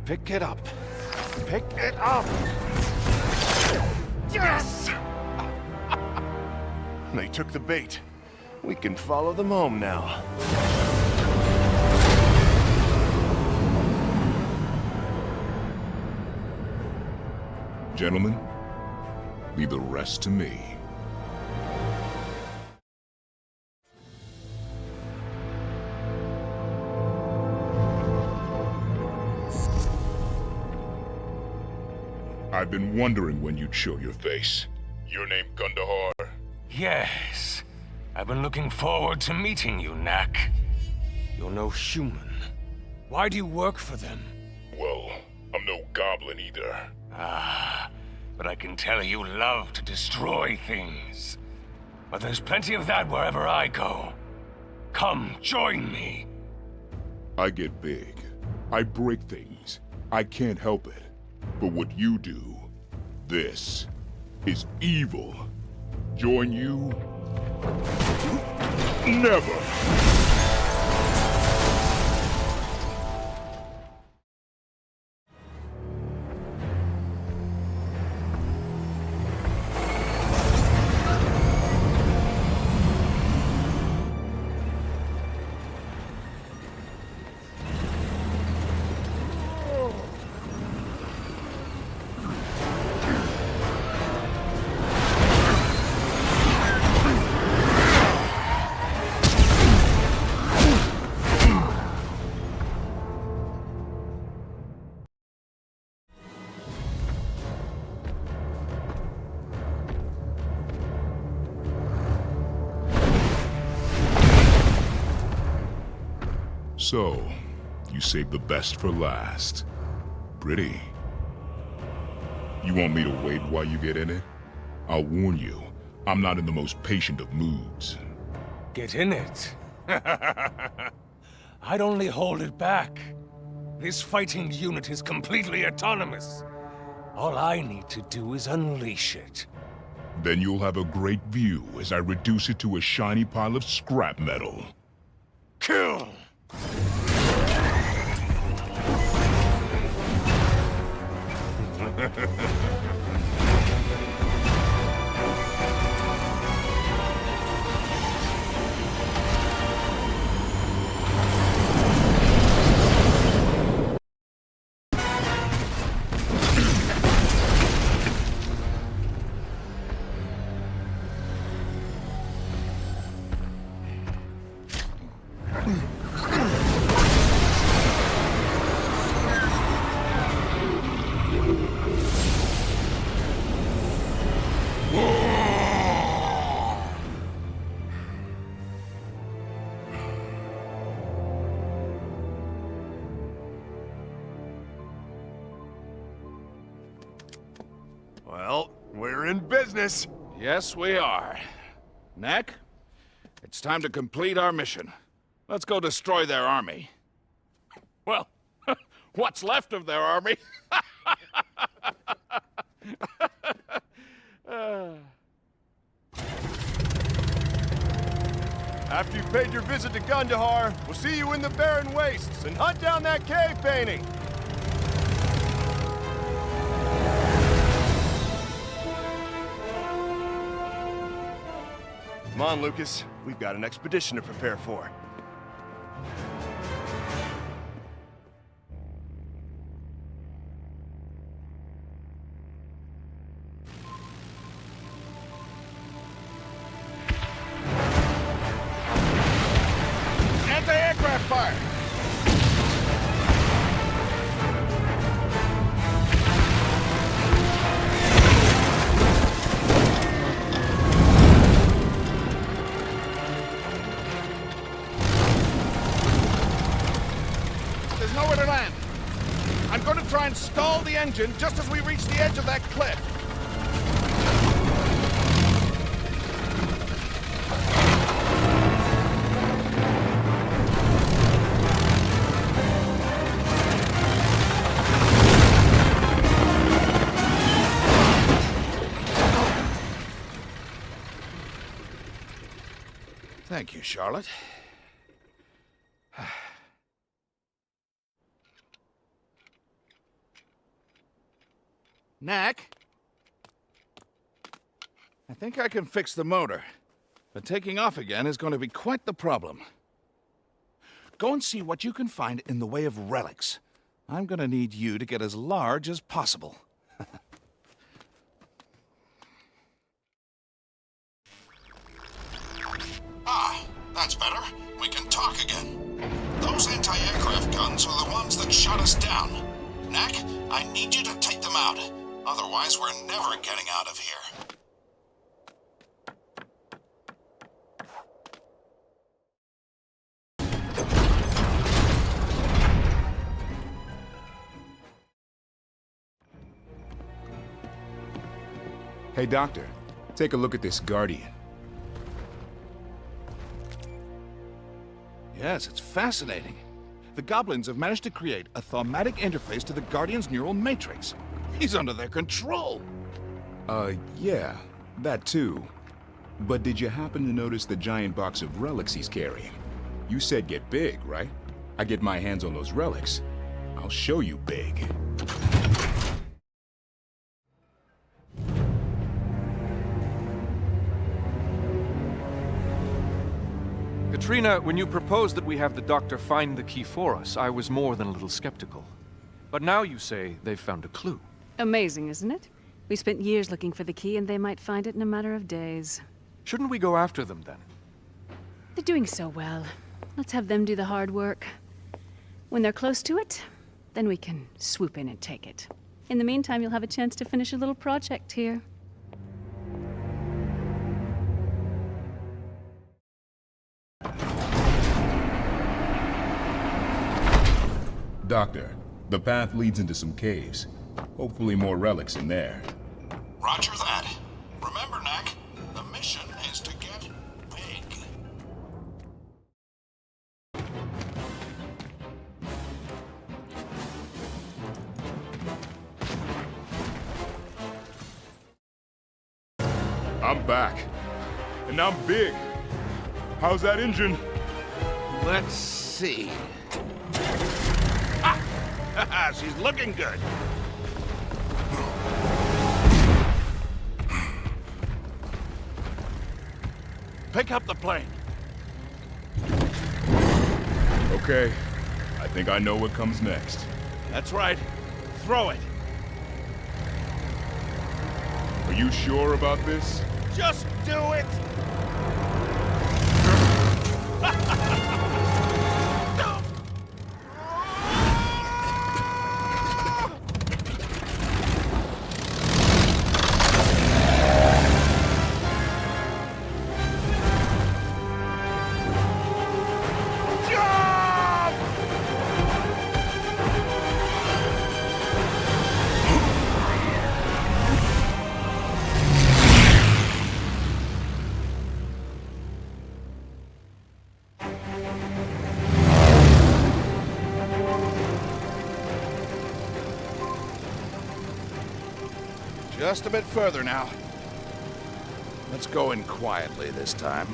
Pick it up. Pick it up! Yes! They took the bait. We can follow them home now. Gentlemen, leave the rest to me. I've been wondering when you'd show your face. Your name Gundahar? Yes. I've been looking forward to meeting you, Knack. You're no human. Why do you work for them? Well, I'm no goblin either. Ah, but I can tell you love to destroy things. But there's plenty of that wherever I go. Come, join me. I get big. I break things. I can't help it. But what you do, this, is evil. Join you? Never! So, you saved the best for last. Pretty. You want me to wait while you get in it? I'll warn you, I'm not in the most patient of moods. Get in it. I'd only hold it back. This fighting unit is completely autonomous. All I need to do is unleash it. Then you'll have a great view as I reduce it to a shiny pile of scrap metal. Kill! Well, we're in business. Yes, we are. Knack, it's time to complete our mission. Let's go destroy their army. Well, what's left of their army? After you've paid your visit to Gundahar, we'll see you in the barren wastes and hunt down that cave painting. Come on, Lucas. We've got an expedition to prepare for. Anti-aircraft fire! There's nowhere to land. I'm going to try and stall the engine just as we reach the edge of that cliff. Thank you, Charlotte. Knack? I think I can fix the motor, but taking off again is going to be quite the problem. Go and see what you can find in the way of relics. I'm going to need you to get as large as possible. Ah, that's better. We can talk again. Those anti-aircraft guns are the ones that shot us down. Knack, I need you to take them out. Otherwise, we're never getting out of here. Hey, Doctor, take a look at this Guardian. Yes, it's fascinating. The Goblins have managed to create a thaumatic interface to the Guardian's neural matrix. He's under their control. Yeah, that too. But did you happen to notice the giant box of relics he's carrying? You said get big, right? I get my hands on those relics, I'll show you big. Katrina, when you proposed that we have the doctor find the key for us, I was more than a little skeptical. But now you say they've found a clue. Amazing, isn't it? We spent years looking for the key, and they might find it in a matter of days. Shouldn't we go after them then? They're doing so well. Let's have them do the hard work. When they're close to it, then we can swoop in and take it. In the meantime, you'll have a chance to finish a little project here. Doctor, the path leads into some caves. Hopefully more relics in there. Roger that. Remember, Knack, the mission is to get big. I'm back. And I'm big. How's that engine? Let's see. Ah! She's looking good. Pick up the plane. Okay, I think I know what comes next. That's right. Throw it. Are you sure about this? Just do it! Just a bit further now. Let's go in quietly this time.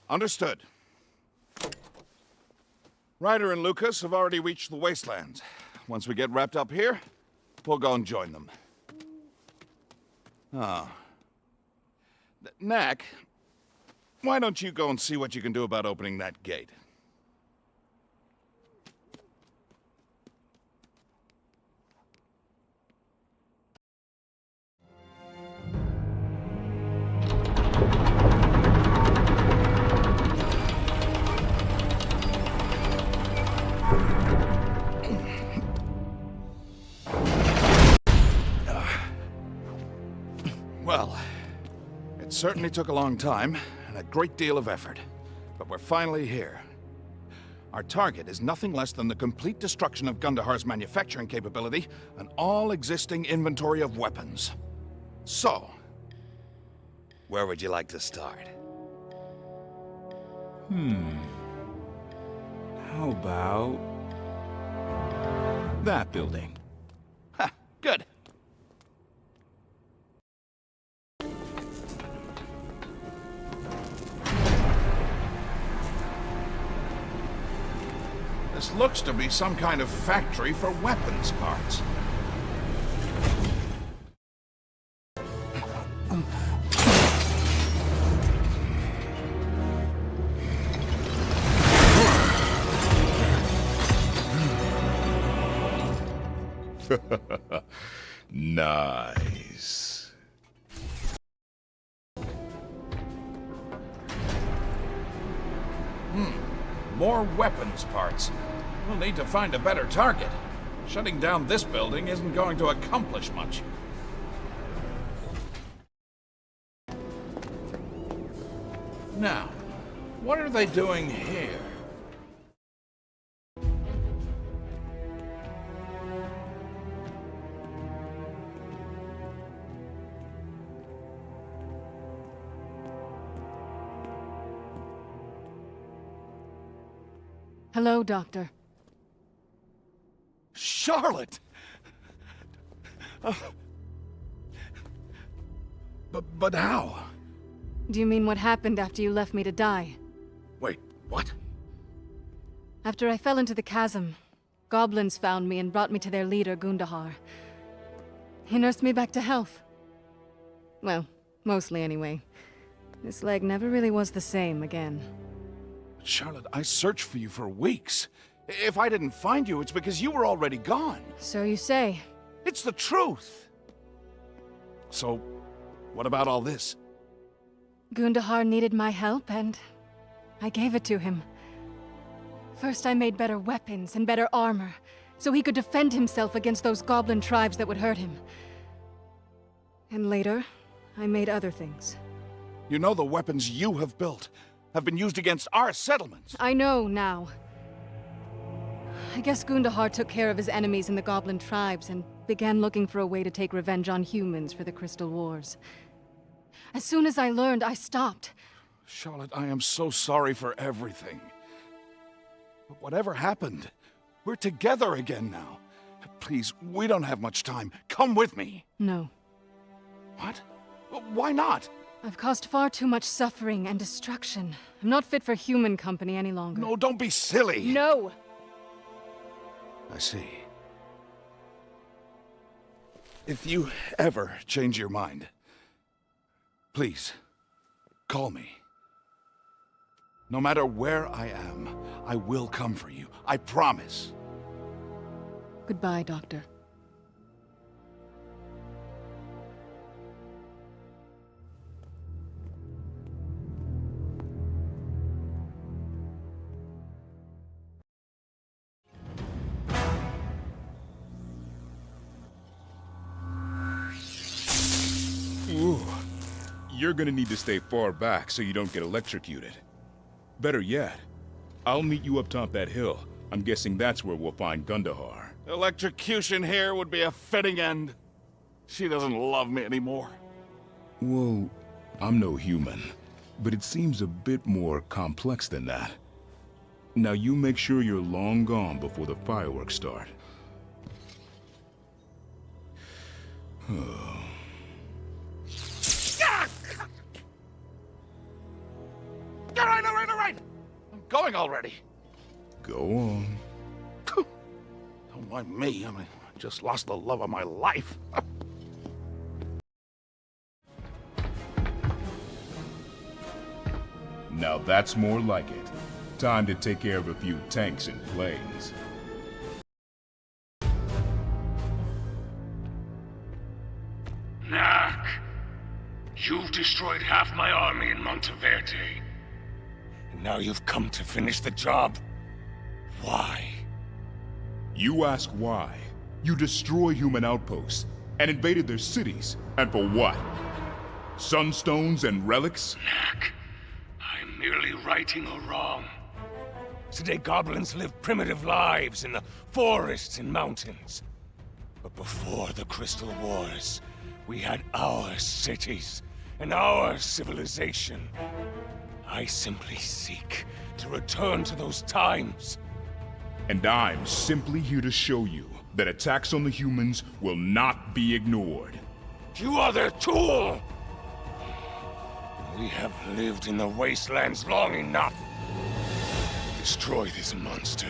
Understood. Ryder and Lucas have already reached the wastelands. Once we get wrapped up here, we'll go and join them. Knack, why don't you go and see what you can do about opening that gate? Well, it certainly took a long time and a great deal of effort, but we're finally here. Our target is nothing less than the complete destruction of Gundahar's manufacturing capability and all existing inventory of weapons. So, where would you like to start? How How about that building? Ha, good. This looks to be some kind of factory for weapons parts. Nice. More weapons parts. We'll need to find a better target. Shutting down this building isn't going to accomplish much. Now, what are they doing here? Hello, Doctor. Charlotte! But how? Do you mean what happened after you left me to die? Wait, what? After I fell into the chasm, goblins found me and brought me to their leader, Gundahar. He nursed me back to health. Well, mostly anyway. This leg never really was the same again. Charlotte, I searched for you for weeks. If I didn't find you, it's because you were already gone. So you say. It's the truth. So, what about all this? Gundahar needed my help, and I gave it to him. First, I made better weapons and better armor, so he could defend himself against those goblin tribes that would hurt him. And later, I made other things. You know the weapons you have built have been used against our settlements. I know now. I guess Gundahar took care of his enemies in the goblin tribes and began looking for a way to take revenge on humans for the Crystal Wars. As soon as I learned, I stopped. Charlotte, I am so sorry for everything. But whatever happened, we're together again now. Please, we don't have much time. Come with me. No. What? Why not? I've caused far too much suffering and destruction. I'm not fit for human company any longer. No, don't be silly. No! I see. If you ever change your mind, please, call me. No matter where I am, I will come for you. I promise. Goodbye, Doctor. Ooh. You're gonna need to stay far back so you don't get electrocuted. Better yet, I'll meet you up top that hill. I'm guessing that's where we'll find Gundahar. Electrocution here would be a fitting end. She doesn't love me anymore. Well, I'm no human, but it seems a bit more complex than that. Now you make sure you're long gone before the fireworks start. All right. I'm going already. Go on. Don't mind me. I just lost the love of my life. Now that's more like it. Time to take care of a few tanks and planes. Knack, you've destroyed half my army in Monteverde. And now you've come to finish the job. Why? You ask why? You destroy human outposts and invaded their cities. And for what? Sunstones and relics? Knack, I'm merely righting a wrong. Today goblins live primitive lives in the forests and mountains. But before the Crystal Wars, we had our cities and our civilization. I simply seek to return to those times And I'm simply here to show you that attacks on the humans will not be ignored. You are their tool! We have lived in the wastelands long enough. Destroy this monster.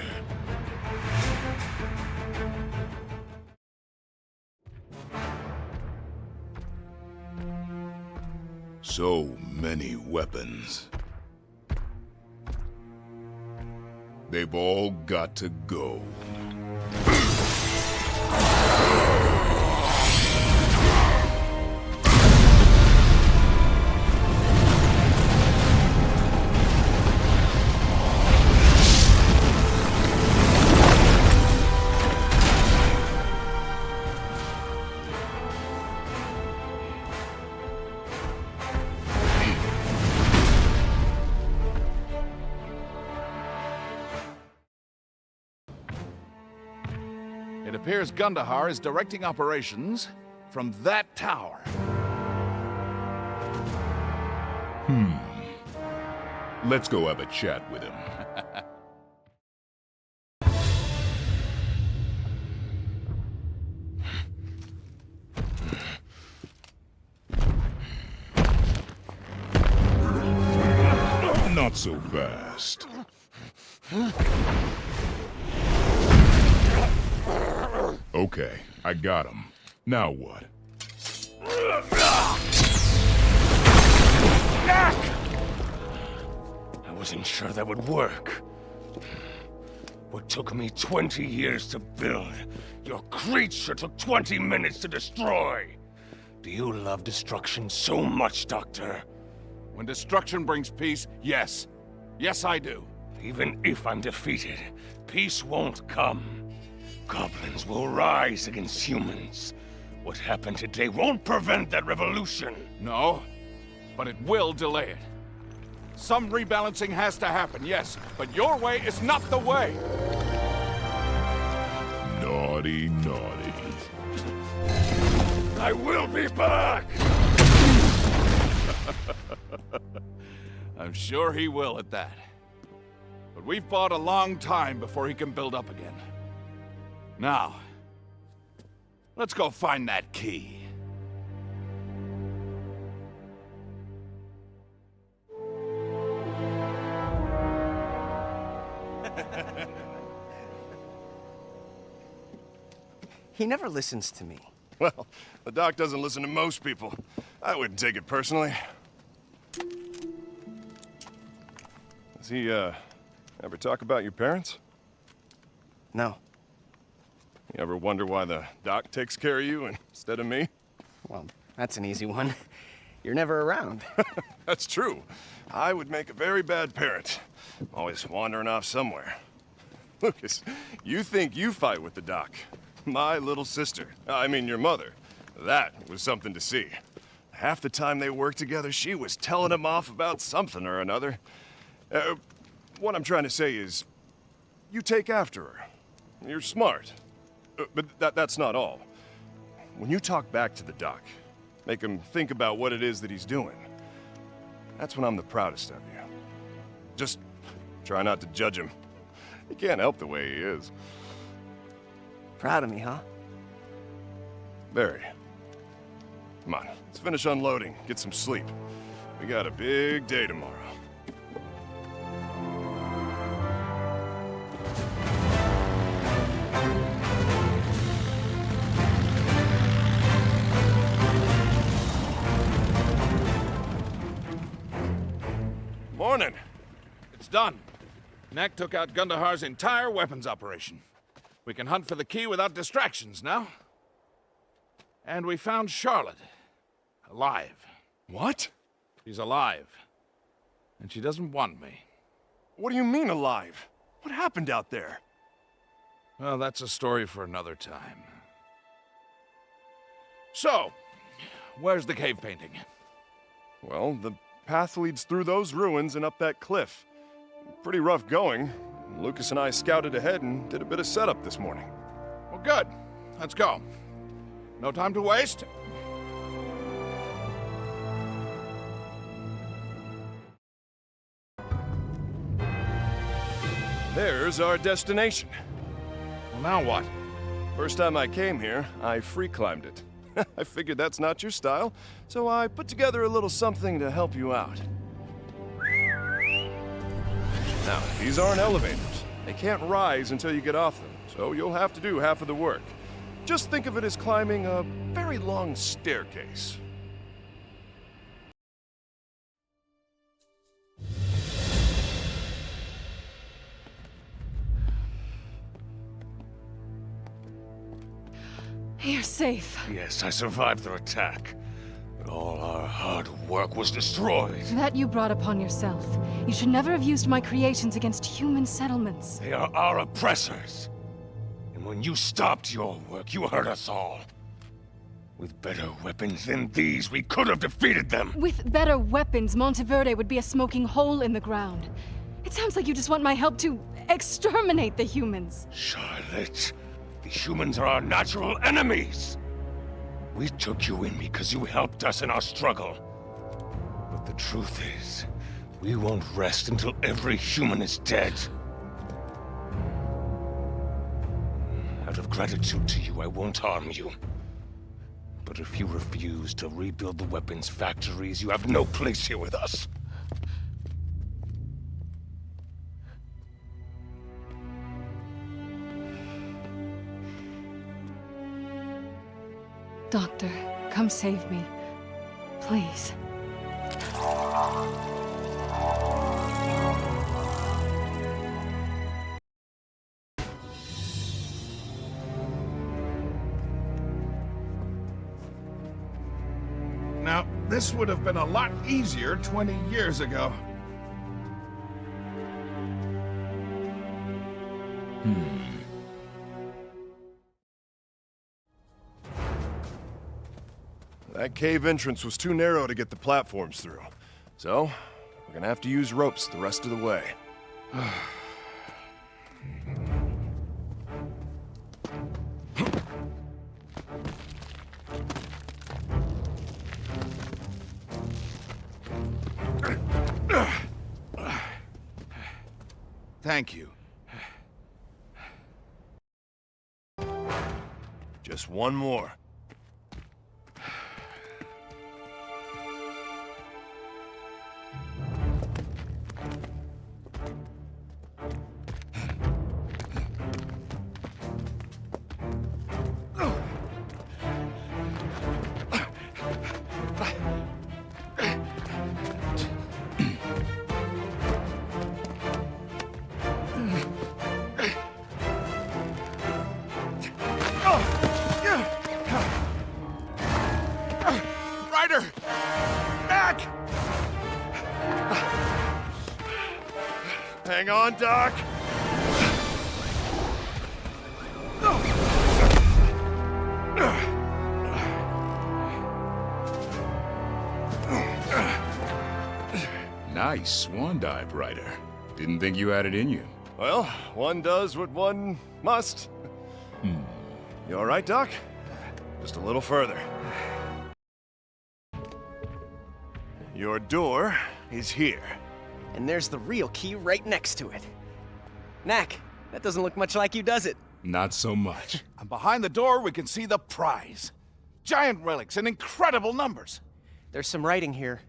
So many weapons. They've all got to go. It appears Gundahar is directing operations from that tower. Let's go have a chat with him. Not so fast. Okay, I got him. Now what? Knack! I wasn't sure that would work. What took me 20 years to build, your creature took 20 minutes to destroy. Do you love destruction so much, Doctor? When destruction brings peace, yes. Yes, I do. Even if I'm defeated, peace won't come. Goblins will rise against humans. What happened today won't prevent that revolution. No, but it will delay it. Some rebalancing has to happen, yes, but your way is not the way. Naughty, naughty. I will be back! I'm sure he will at that. But we've fought a long time before he can build up again. Now, let's go find that key. He never listens to me. Well, the doc doesn't listen to most people. I wouldn't take it personally. Does he, ever talk about your parents? No. You ever wonder why the doc takes care of you instead of me? Well, that's an easy one. You're never around. That's true. I would make a very bad parent. Always wandering off somewhere. Lucas, you think you fight with the doc. My little sister. I mean, your mother. That was something to see. Half the time they worked together, she was telling him off about something or another. What I'm trying to say is, you take after her. You're smart. But that's not all. When you talk back to the doc, make him think about what it is that he's doing, that's when I'm the proudest of you. Just try not to judge him. You can't help the way he is. Proud of me, huh? Very. Come on, let's finish unloading, get some sleep. We got a big day tomorrow. Morning. It's done. Knack took out Gundahar's entire weapons operation. We can hunt for the key without distractions now. And we found Charlotte. Alive. What? She's alive. And she doesn't want me. What do you mean alive? What happened out there? Well, that's a story for another time. So, where's the cave painting? Well, the path leads through those ruins and up that cliff. Pretty rough going. Lucas and I scouted ahead and did a bit of setup this morning. Well, good. Let's go. No time to waste. There's our destination. Well, now what? First time I came here, I free climbed it. I figured that's not your style, so I put together a little something to help you out. Now, these aren't elevators. They can't rise until you get off them, so you'll have to do half of the work. Just think of it as climbing a very long staircase. You're safe. Yes, I survived their attack. But all our hard work was destroyed. That you brought upon yourself. You should never have used my creations against human settlements. They are our oppressors. And when you stopped your work, you hurt us all. With better weapons than these, we could have defeated them. With better weapons, Monteverde would be a smoking hole in the ground. It sounds like you just want my help to exterminate the humans. Charlotte, the humans are our natural enemies. We took you in because you helped us in our struggle. But the truth is, we won't rest until every human is dead. Out of gratitude to you, I won't harm you. But if you refuse to rebuild the weapons factories, you have no place here with us. Doctor, come save me. Please. Now, this would have been a lot easier 20 years ago. That cave entrance was too narrow to get the platforms through. So, we're gonna have to use ropes the rest of the way. Thank you. Just one more. Ryder! Knack! Hang on, Doc. Nice swan dive, Ryder. Didn't think you had it in you. Well, one does what one must. You all right, Doc? Just a little further. Your door is here. And there's the real key right next to it. Knack, that doesn't look much like you, does it? Not so much. And behind the door, we can see the prize. Giant relics in incredible numbers. There's some writing here.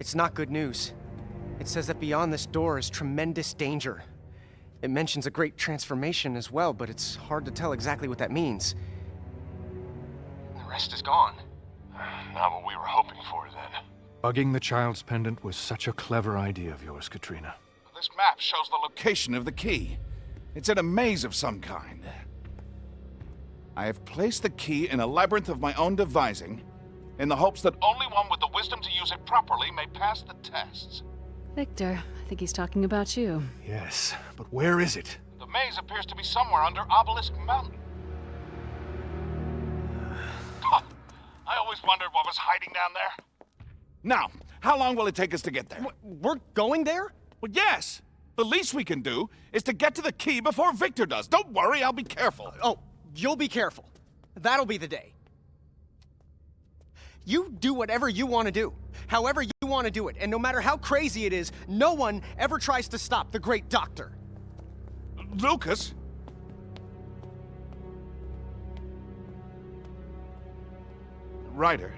It's not good news. It says that beyond this door is tremendous danger. It mentions a great transformation as well, but it's hard to tell exactly what that means. The rest is gone. Not what we were hoping for, then. Bugging the child's pendant was such a clever idea of yours, Katrina. This map shows the location of the key. It's in a maze of some kind. I have placed the key in a labyrinth of my own devising, in the hopes that only one with the wisdom to use it properly may pass the tests. Victor, I think he's talking about you. Yes, but where is it? The maze appears to be somewhere under Obelisk Mountain. I always wondered what was hiding down there. Now, how long will it take us to get there? We're going there? Well, yes. The least we can do is to get to the key before Victor does. Don't worry, I'll be careful. Oh, you'll be careful. That'll be the day. You do whatever you want to do, however you want to do it, and no matter how crazy it is, no one ever tries to stop the great doctor. Lucas? Ryder,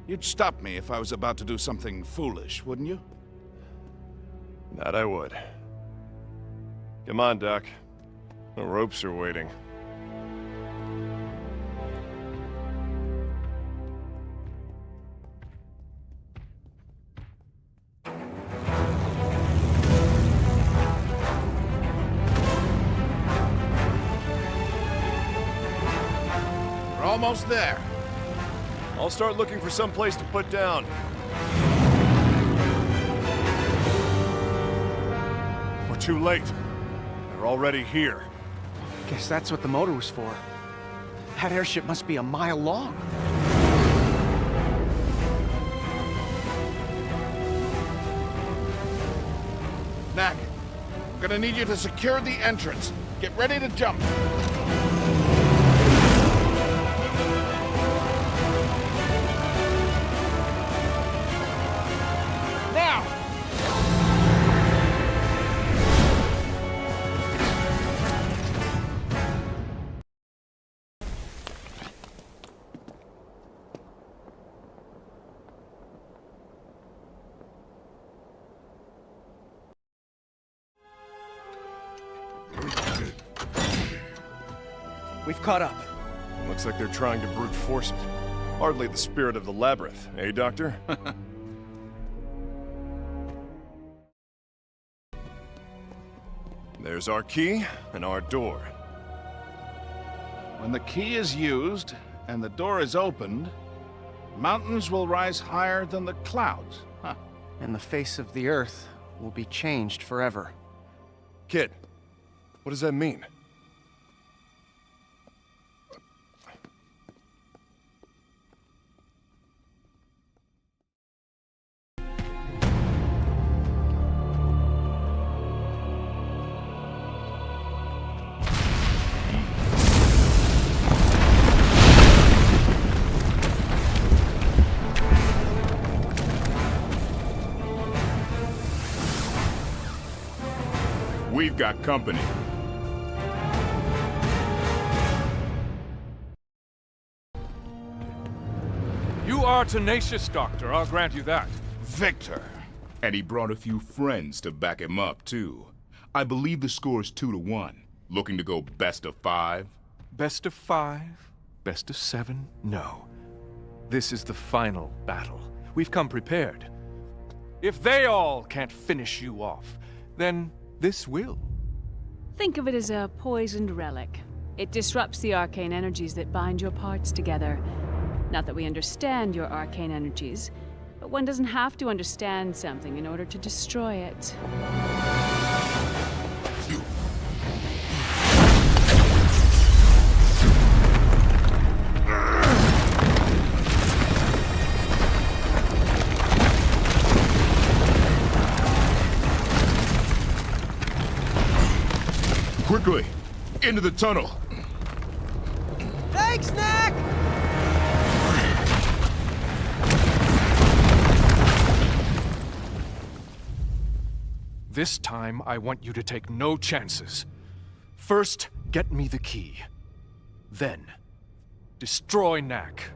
you'd stop me if I was about to do something foolish, wouldn't you? That I would. Come on, Doc. The ropes are waiting. We're almost there. I'll start looking for some place to put down. We're too late. They're already here. Guess that's what the motor was for. That airship must be a mile long. Knack, I'm gonna need you to secure the entrance. Get ready to jump. Now! We've caught up. Looks like they're trying to brute force it. Hardly the spirit of the labyrinth, eh, Doctor? There's our key and our door. When the key is used and the door is opened, mountains will rise higher than the clouds. Huh. And the face of the Earth will be changed forever. Kid, what does that mean? We've got company. You are tenacious, Doctor. I'll grant you that. Victor. And he brought a few friends to back him up, too. I believe the score's 2-1. Looking to go best of 5? Best of 5? Best of 7? No. This is the final battle. We've come prepared. If they all can't finish you off, then this will. Think of it as a poisoned relic. It disrupts the arcane energies that bind your parts together. Not that we understand your arcane energies, but one doesn't have to understand something in order to destroy it. Quickly! Into the tunnel! Thanks, Knack! This time, I want you to take no chances. First, get me the key. Then, destroy Knack.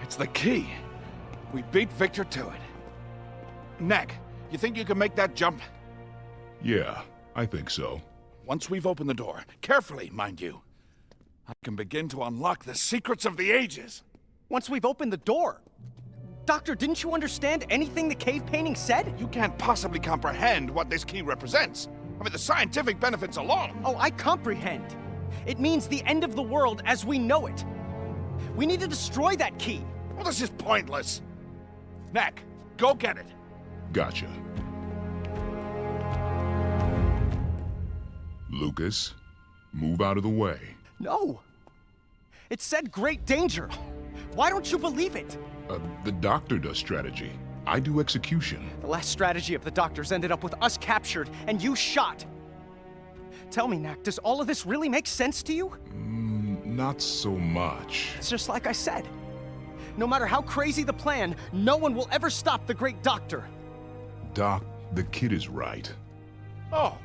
It's the key. We beat Victor to it. Knack, you think you can make that jump? Yeah, I think so. Once we've opened the door, carefully, mind you, I can begin to unlock the secrets of the ages. Once we've opened the door. Doctor, didn't you understand anything the cave painting said? You can't possibly comprehend what this key represents. I mean, the scientific benefits alone. Oh, I comprehend. It means the end of the world as we know it. We need to destroy that key. Well, this is pointless. Knack, go get it. Gotcha. Lucas, move out of the way. No. It said great danger. Why don't you believe it? The doctor does strategy. I do execution. The last strategy of the doctors ended up with us captured and you shot. Tell me, Knack, does all of this really make sense to you? Not so much. It's just like I said. No matter how crazy the plan, no one will ever stop the Great Doctor. Doc, the kid is right. Oh.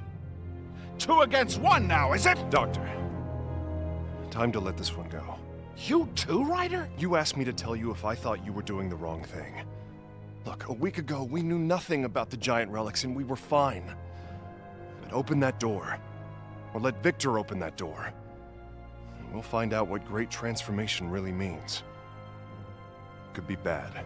2 against 1 now, is it? Doctor, time to let this one go. You too, Ryder? You asked me to tell you if I thought you were doing the wrong thing. Look, a week ago, we knew nothing about the giant relics and we were fine. But open that door. Or let Victor open that door. And we'll find out what great transformation really means. Could be bad.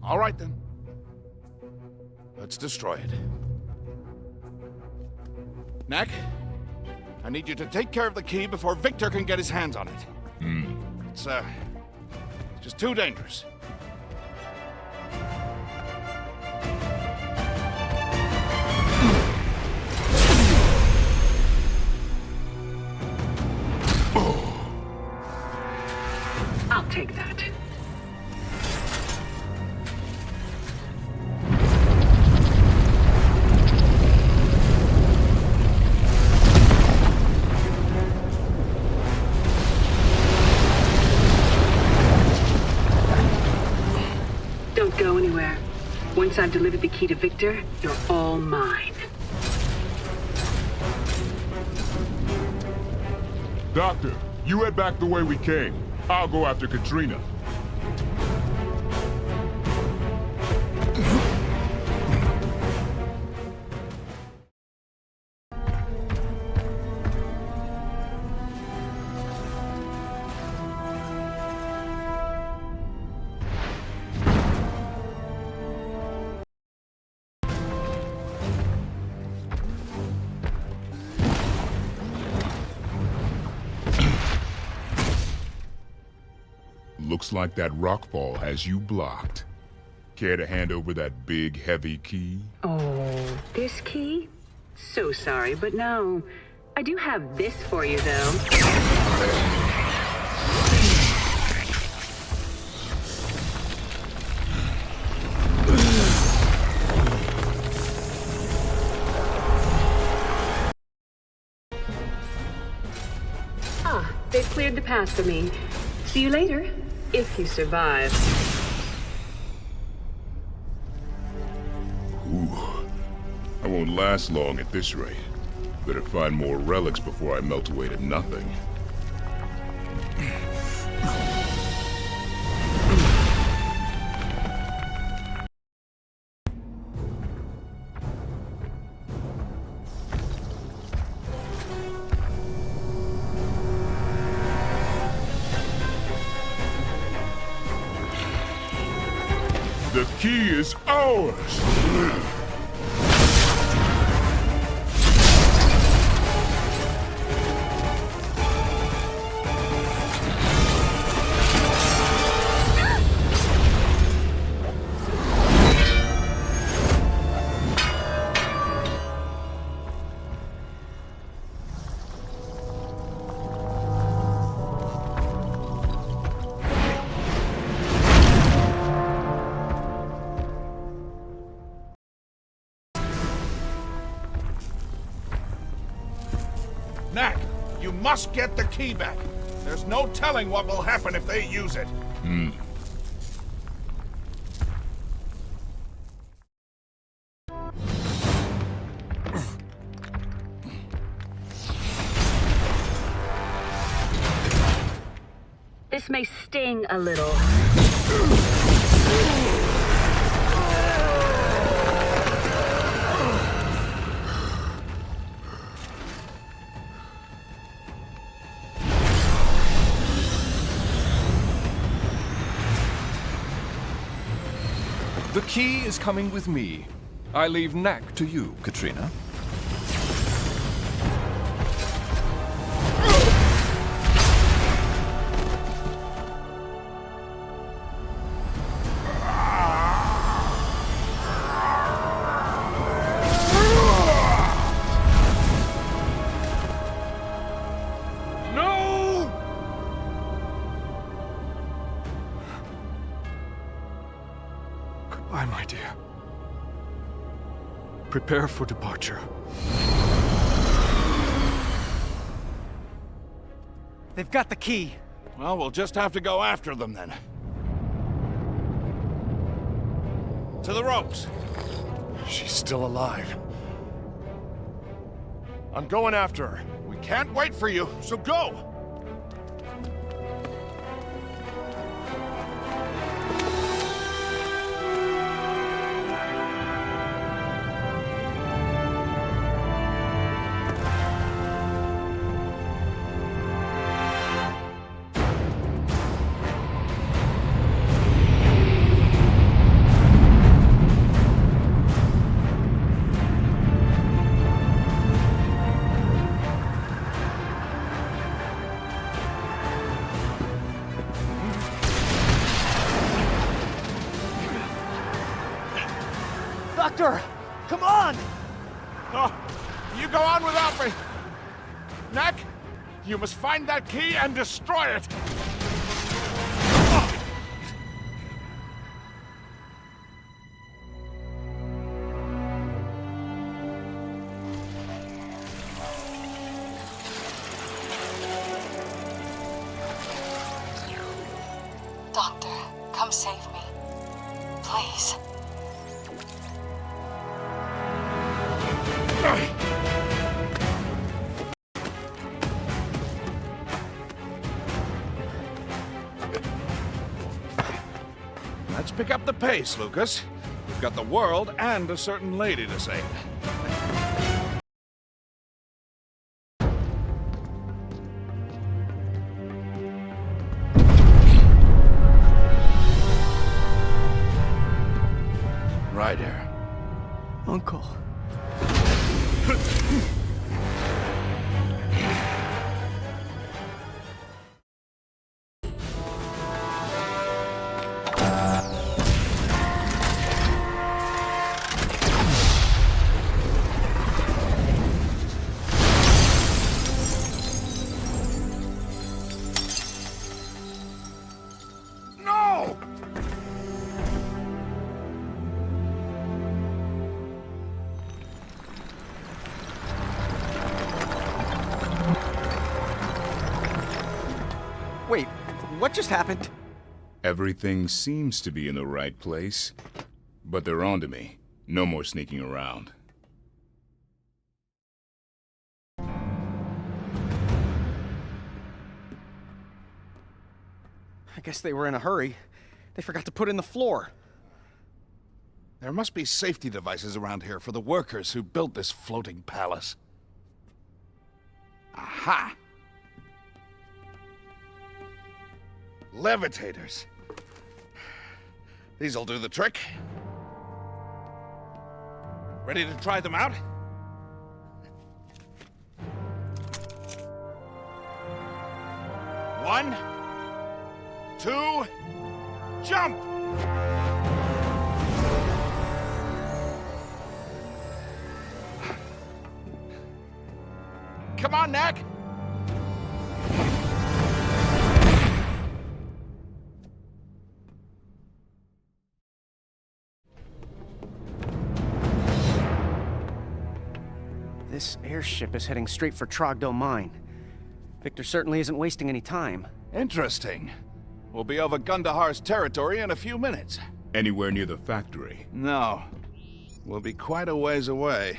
All right, then. Let's destroy it. Knack, I need you to take care of the key before Victor can get his hands on it. It's just too dangerous. I'll take that. Don't go anywhere. Once I've delivered the key to Victor, you're all mine. Doctor, you head back the way we came. I'll go after Katrina. Looks like that rockfall has you blocked. Care to hand over that big, heavy key? Oh, this key? So sorry, but no. I do have this for you, though. Ah, they've cleared the path for me. See you later, if you survive. Ooh, I won't last long at this rate. Better find more relics before I melt away to nothing. The key is ours! Knack, you must get the key back. There's no telling what will happen if they use it. This may sting a little. The key is coming with me. I leave Knack to you, Katrina. No! Goodbye, my dear. Prepare for departure. They've got the key. Well, we'll just have to go after them then. To the ropes. She's still alive. I'm going after her. We can't wait for you, so go! Doctor! Come on! Oh, you go on without me. Knack, you must find that key and destroy it. Doctor, come save me. Please. Let's pick up the pace, Lucas. We've got the world and a certain lady to save. Right here. Uncle. No! Wait, what just happened? Everything seems to be in the right place. But they're onto me. No more sneaking around. I guess they were in a hurry. They forgot to put in the floor. There must be safety devices around here for the workers who built this floating palace. Aha! Levitators. These'll do the trick. Ready to try them out? One, two, jump! Come on, Knack! This airship is heading straight for Trogdor Mine. Victor certainly isn't wasting any time. Interesting. We'll be over Gundahar's territory in a few minutes. Anywhere near the factory? No. We'll be quite a ways away.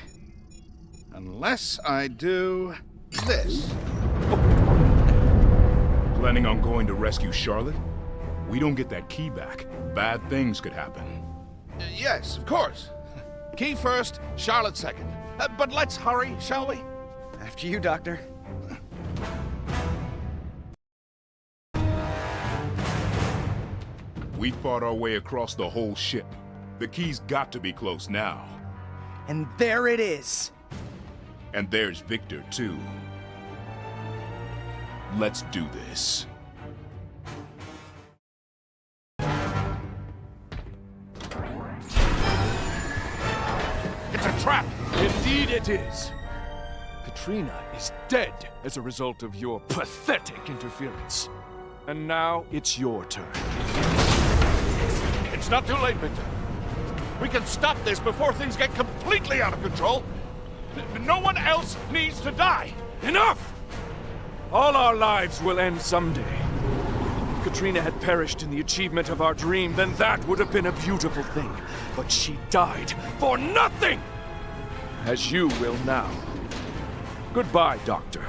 Unless I do this. Planning on going to rescue Charlotte? We don't get that key back. Bad things could happen. Yes, of course. Key first, Charlotte second. But let's hurry, shall we? After you, Doctor. We fought our way across the whole ship. The key's got to be close now. And there it is. And there's Victor, too. Let's do this. It's a trap! Indeed it is. Katrina is dead as a result of your pathetic interference. And now it's your turn. It's not too late, Victor. We can stop this before things get completely out of control. No one else needs to die. Enough! All our lives will end someday. If Katrina had perished in the achievement of our dream, then that would have been a beautiful thing. But she died for nothing! As you will now. Goodbye, Doctor.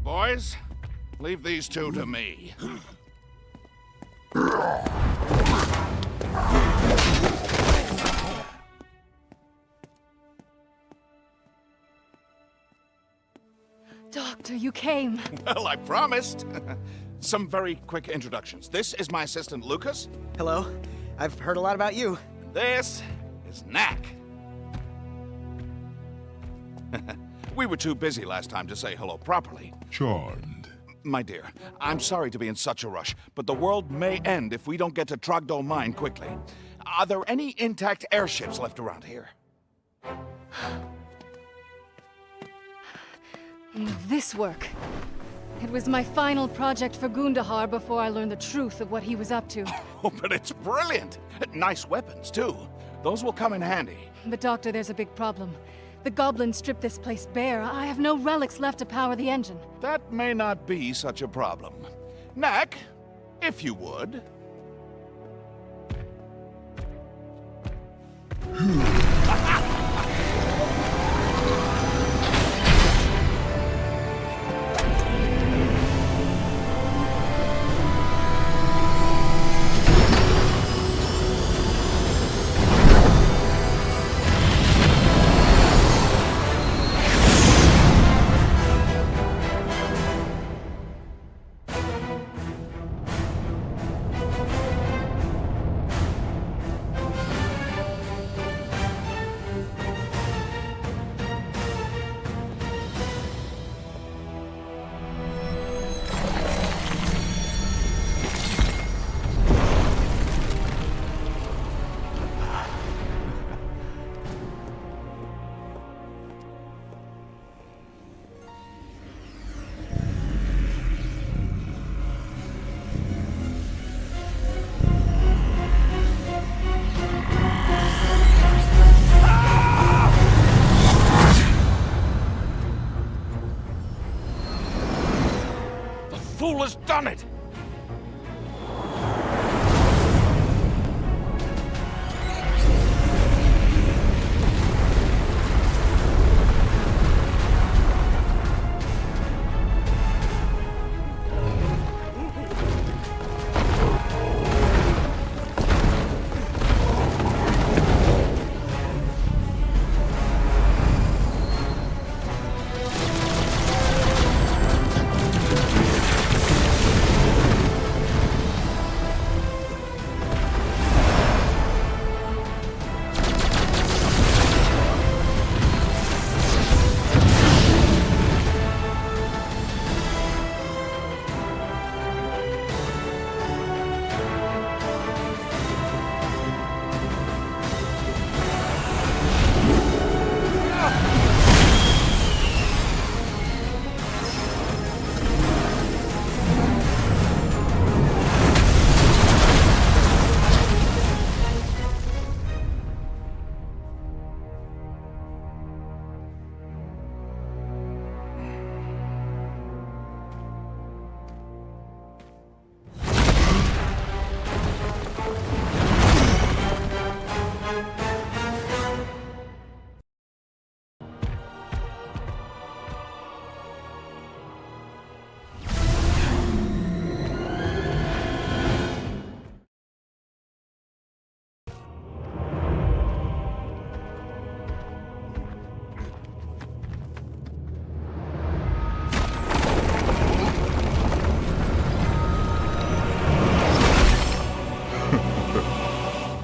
Boys, leave these two to me. Doctor, you came. Well, I promised. Some very quick introductions. This is my assistant, Lucas. Hello. I've heard a lot about you. This is Knack. We were too busy last time to say hello properly. Charmed. My dear, I'm sorry to be in such a rush, but the world may end if we don't get to Trogdor Mine quickly. Are there any intact airships left around here? Will this work? It was my final project for Gundahar before I learned the truth of what he was up to. Oh, but it's brilliant! Nice weapons, too. Those will come in handy. But Doctor, there's a big problem. The goblins stripped this place bare. I have no relics left to power the engine. That may not be such a problem. Knack, if you would. Fool has done it!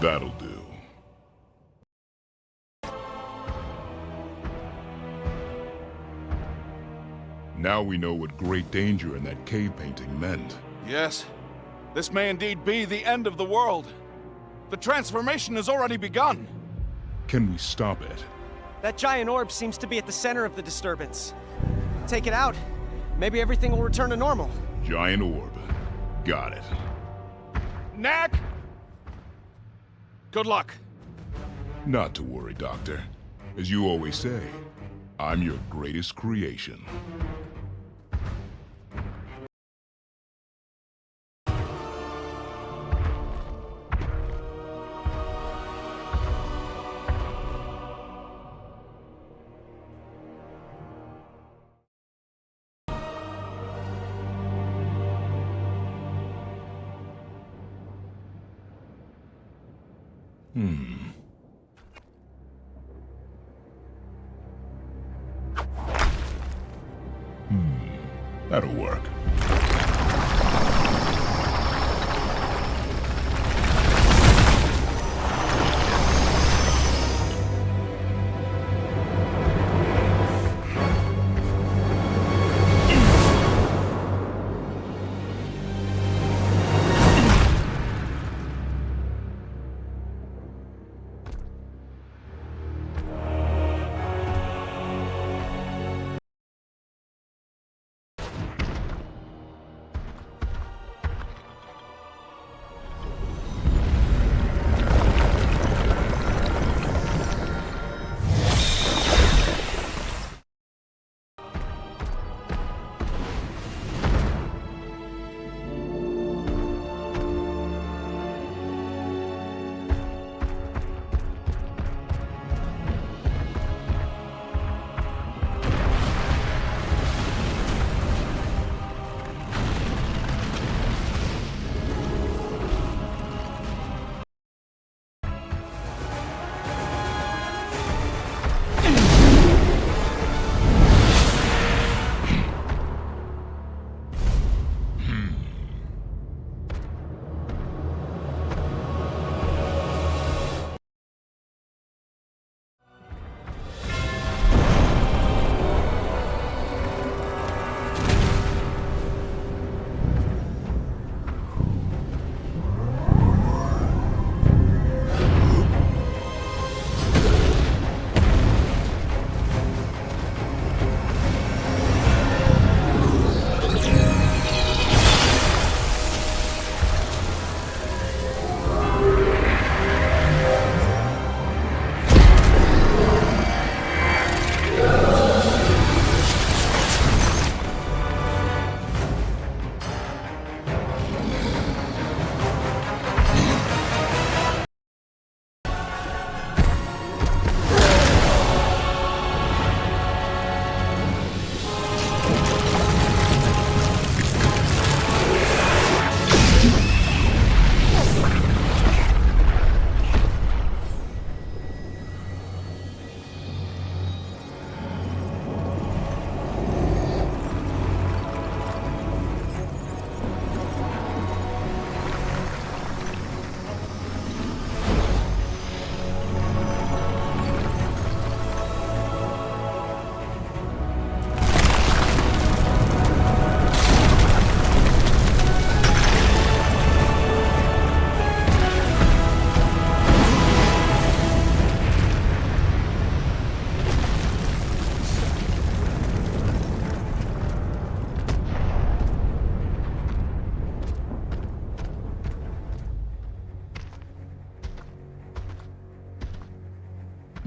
That'll do. Now we know what great danger in that cave painting meant. Yes, this may indeed be the end of the world. The transformation has already begun. Can we stop it? That giant orb seems to be at the center of the disturbance. Take it out. Maybe everything will return to normal. Giant orb. Got it. Knack! Good luck. Not to worry, Doctor. As you always say, I'm your greatest creation. That'll work.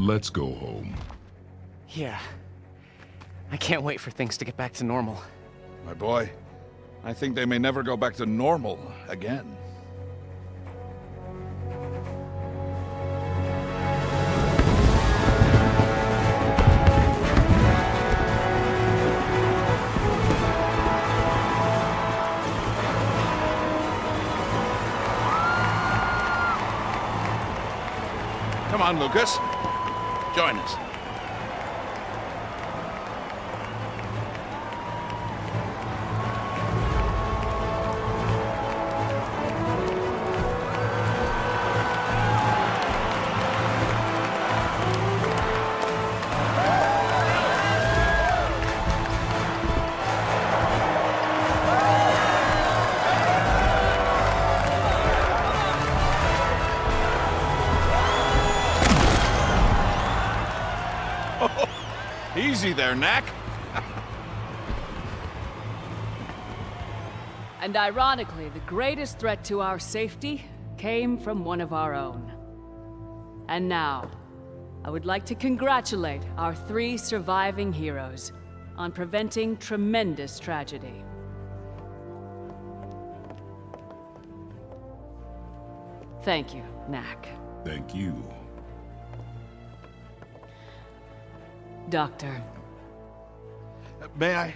Let's go home. Yeah. I can't wait for things to get back to normal. My boy, I think they may never go back to normal again. Come on, Lucas. Join us. Easy there, Knack. And ironically, the greatest threat to our safety came from one of our own. And now, I would like to congratulate our 3 surviving heroes on preventing tremendous tragedy. Thank you, Knack. Thank you. Doctor. May I?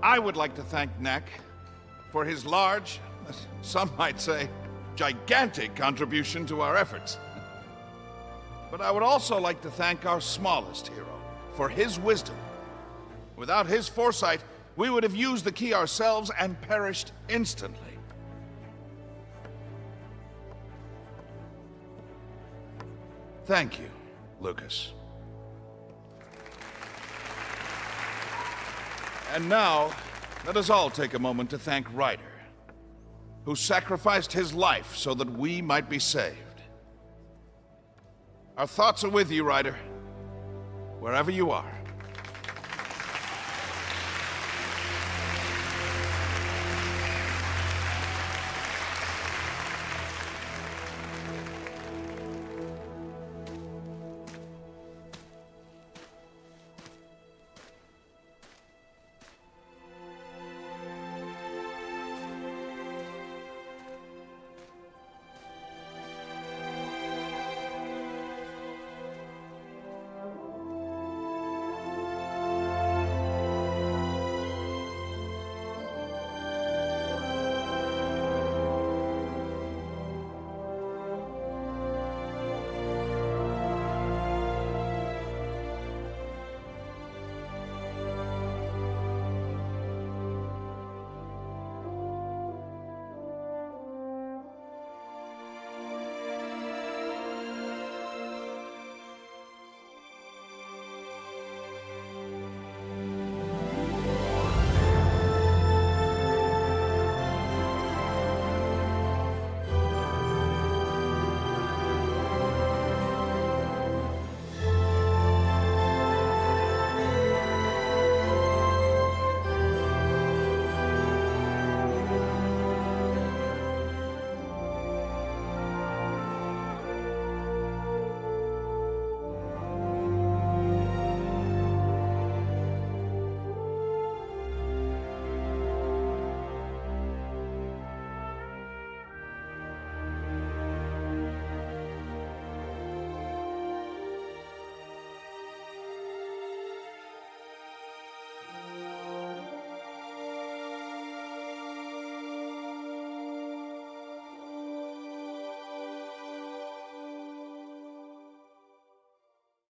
I would like to thank Knack for his large, some might say, gigantic contribution to our efforts. But I would also like to thank our smallest hero for his wisdom. Without his foresight, we would have used the key ourselves and perished instantly. Thank you, Lucas. And now, let us all take a moment to thank Ryder, who sacrificed his life so that we might be saved. Our thoughts are with you, Ryder, wherever you are.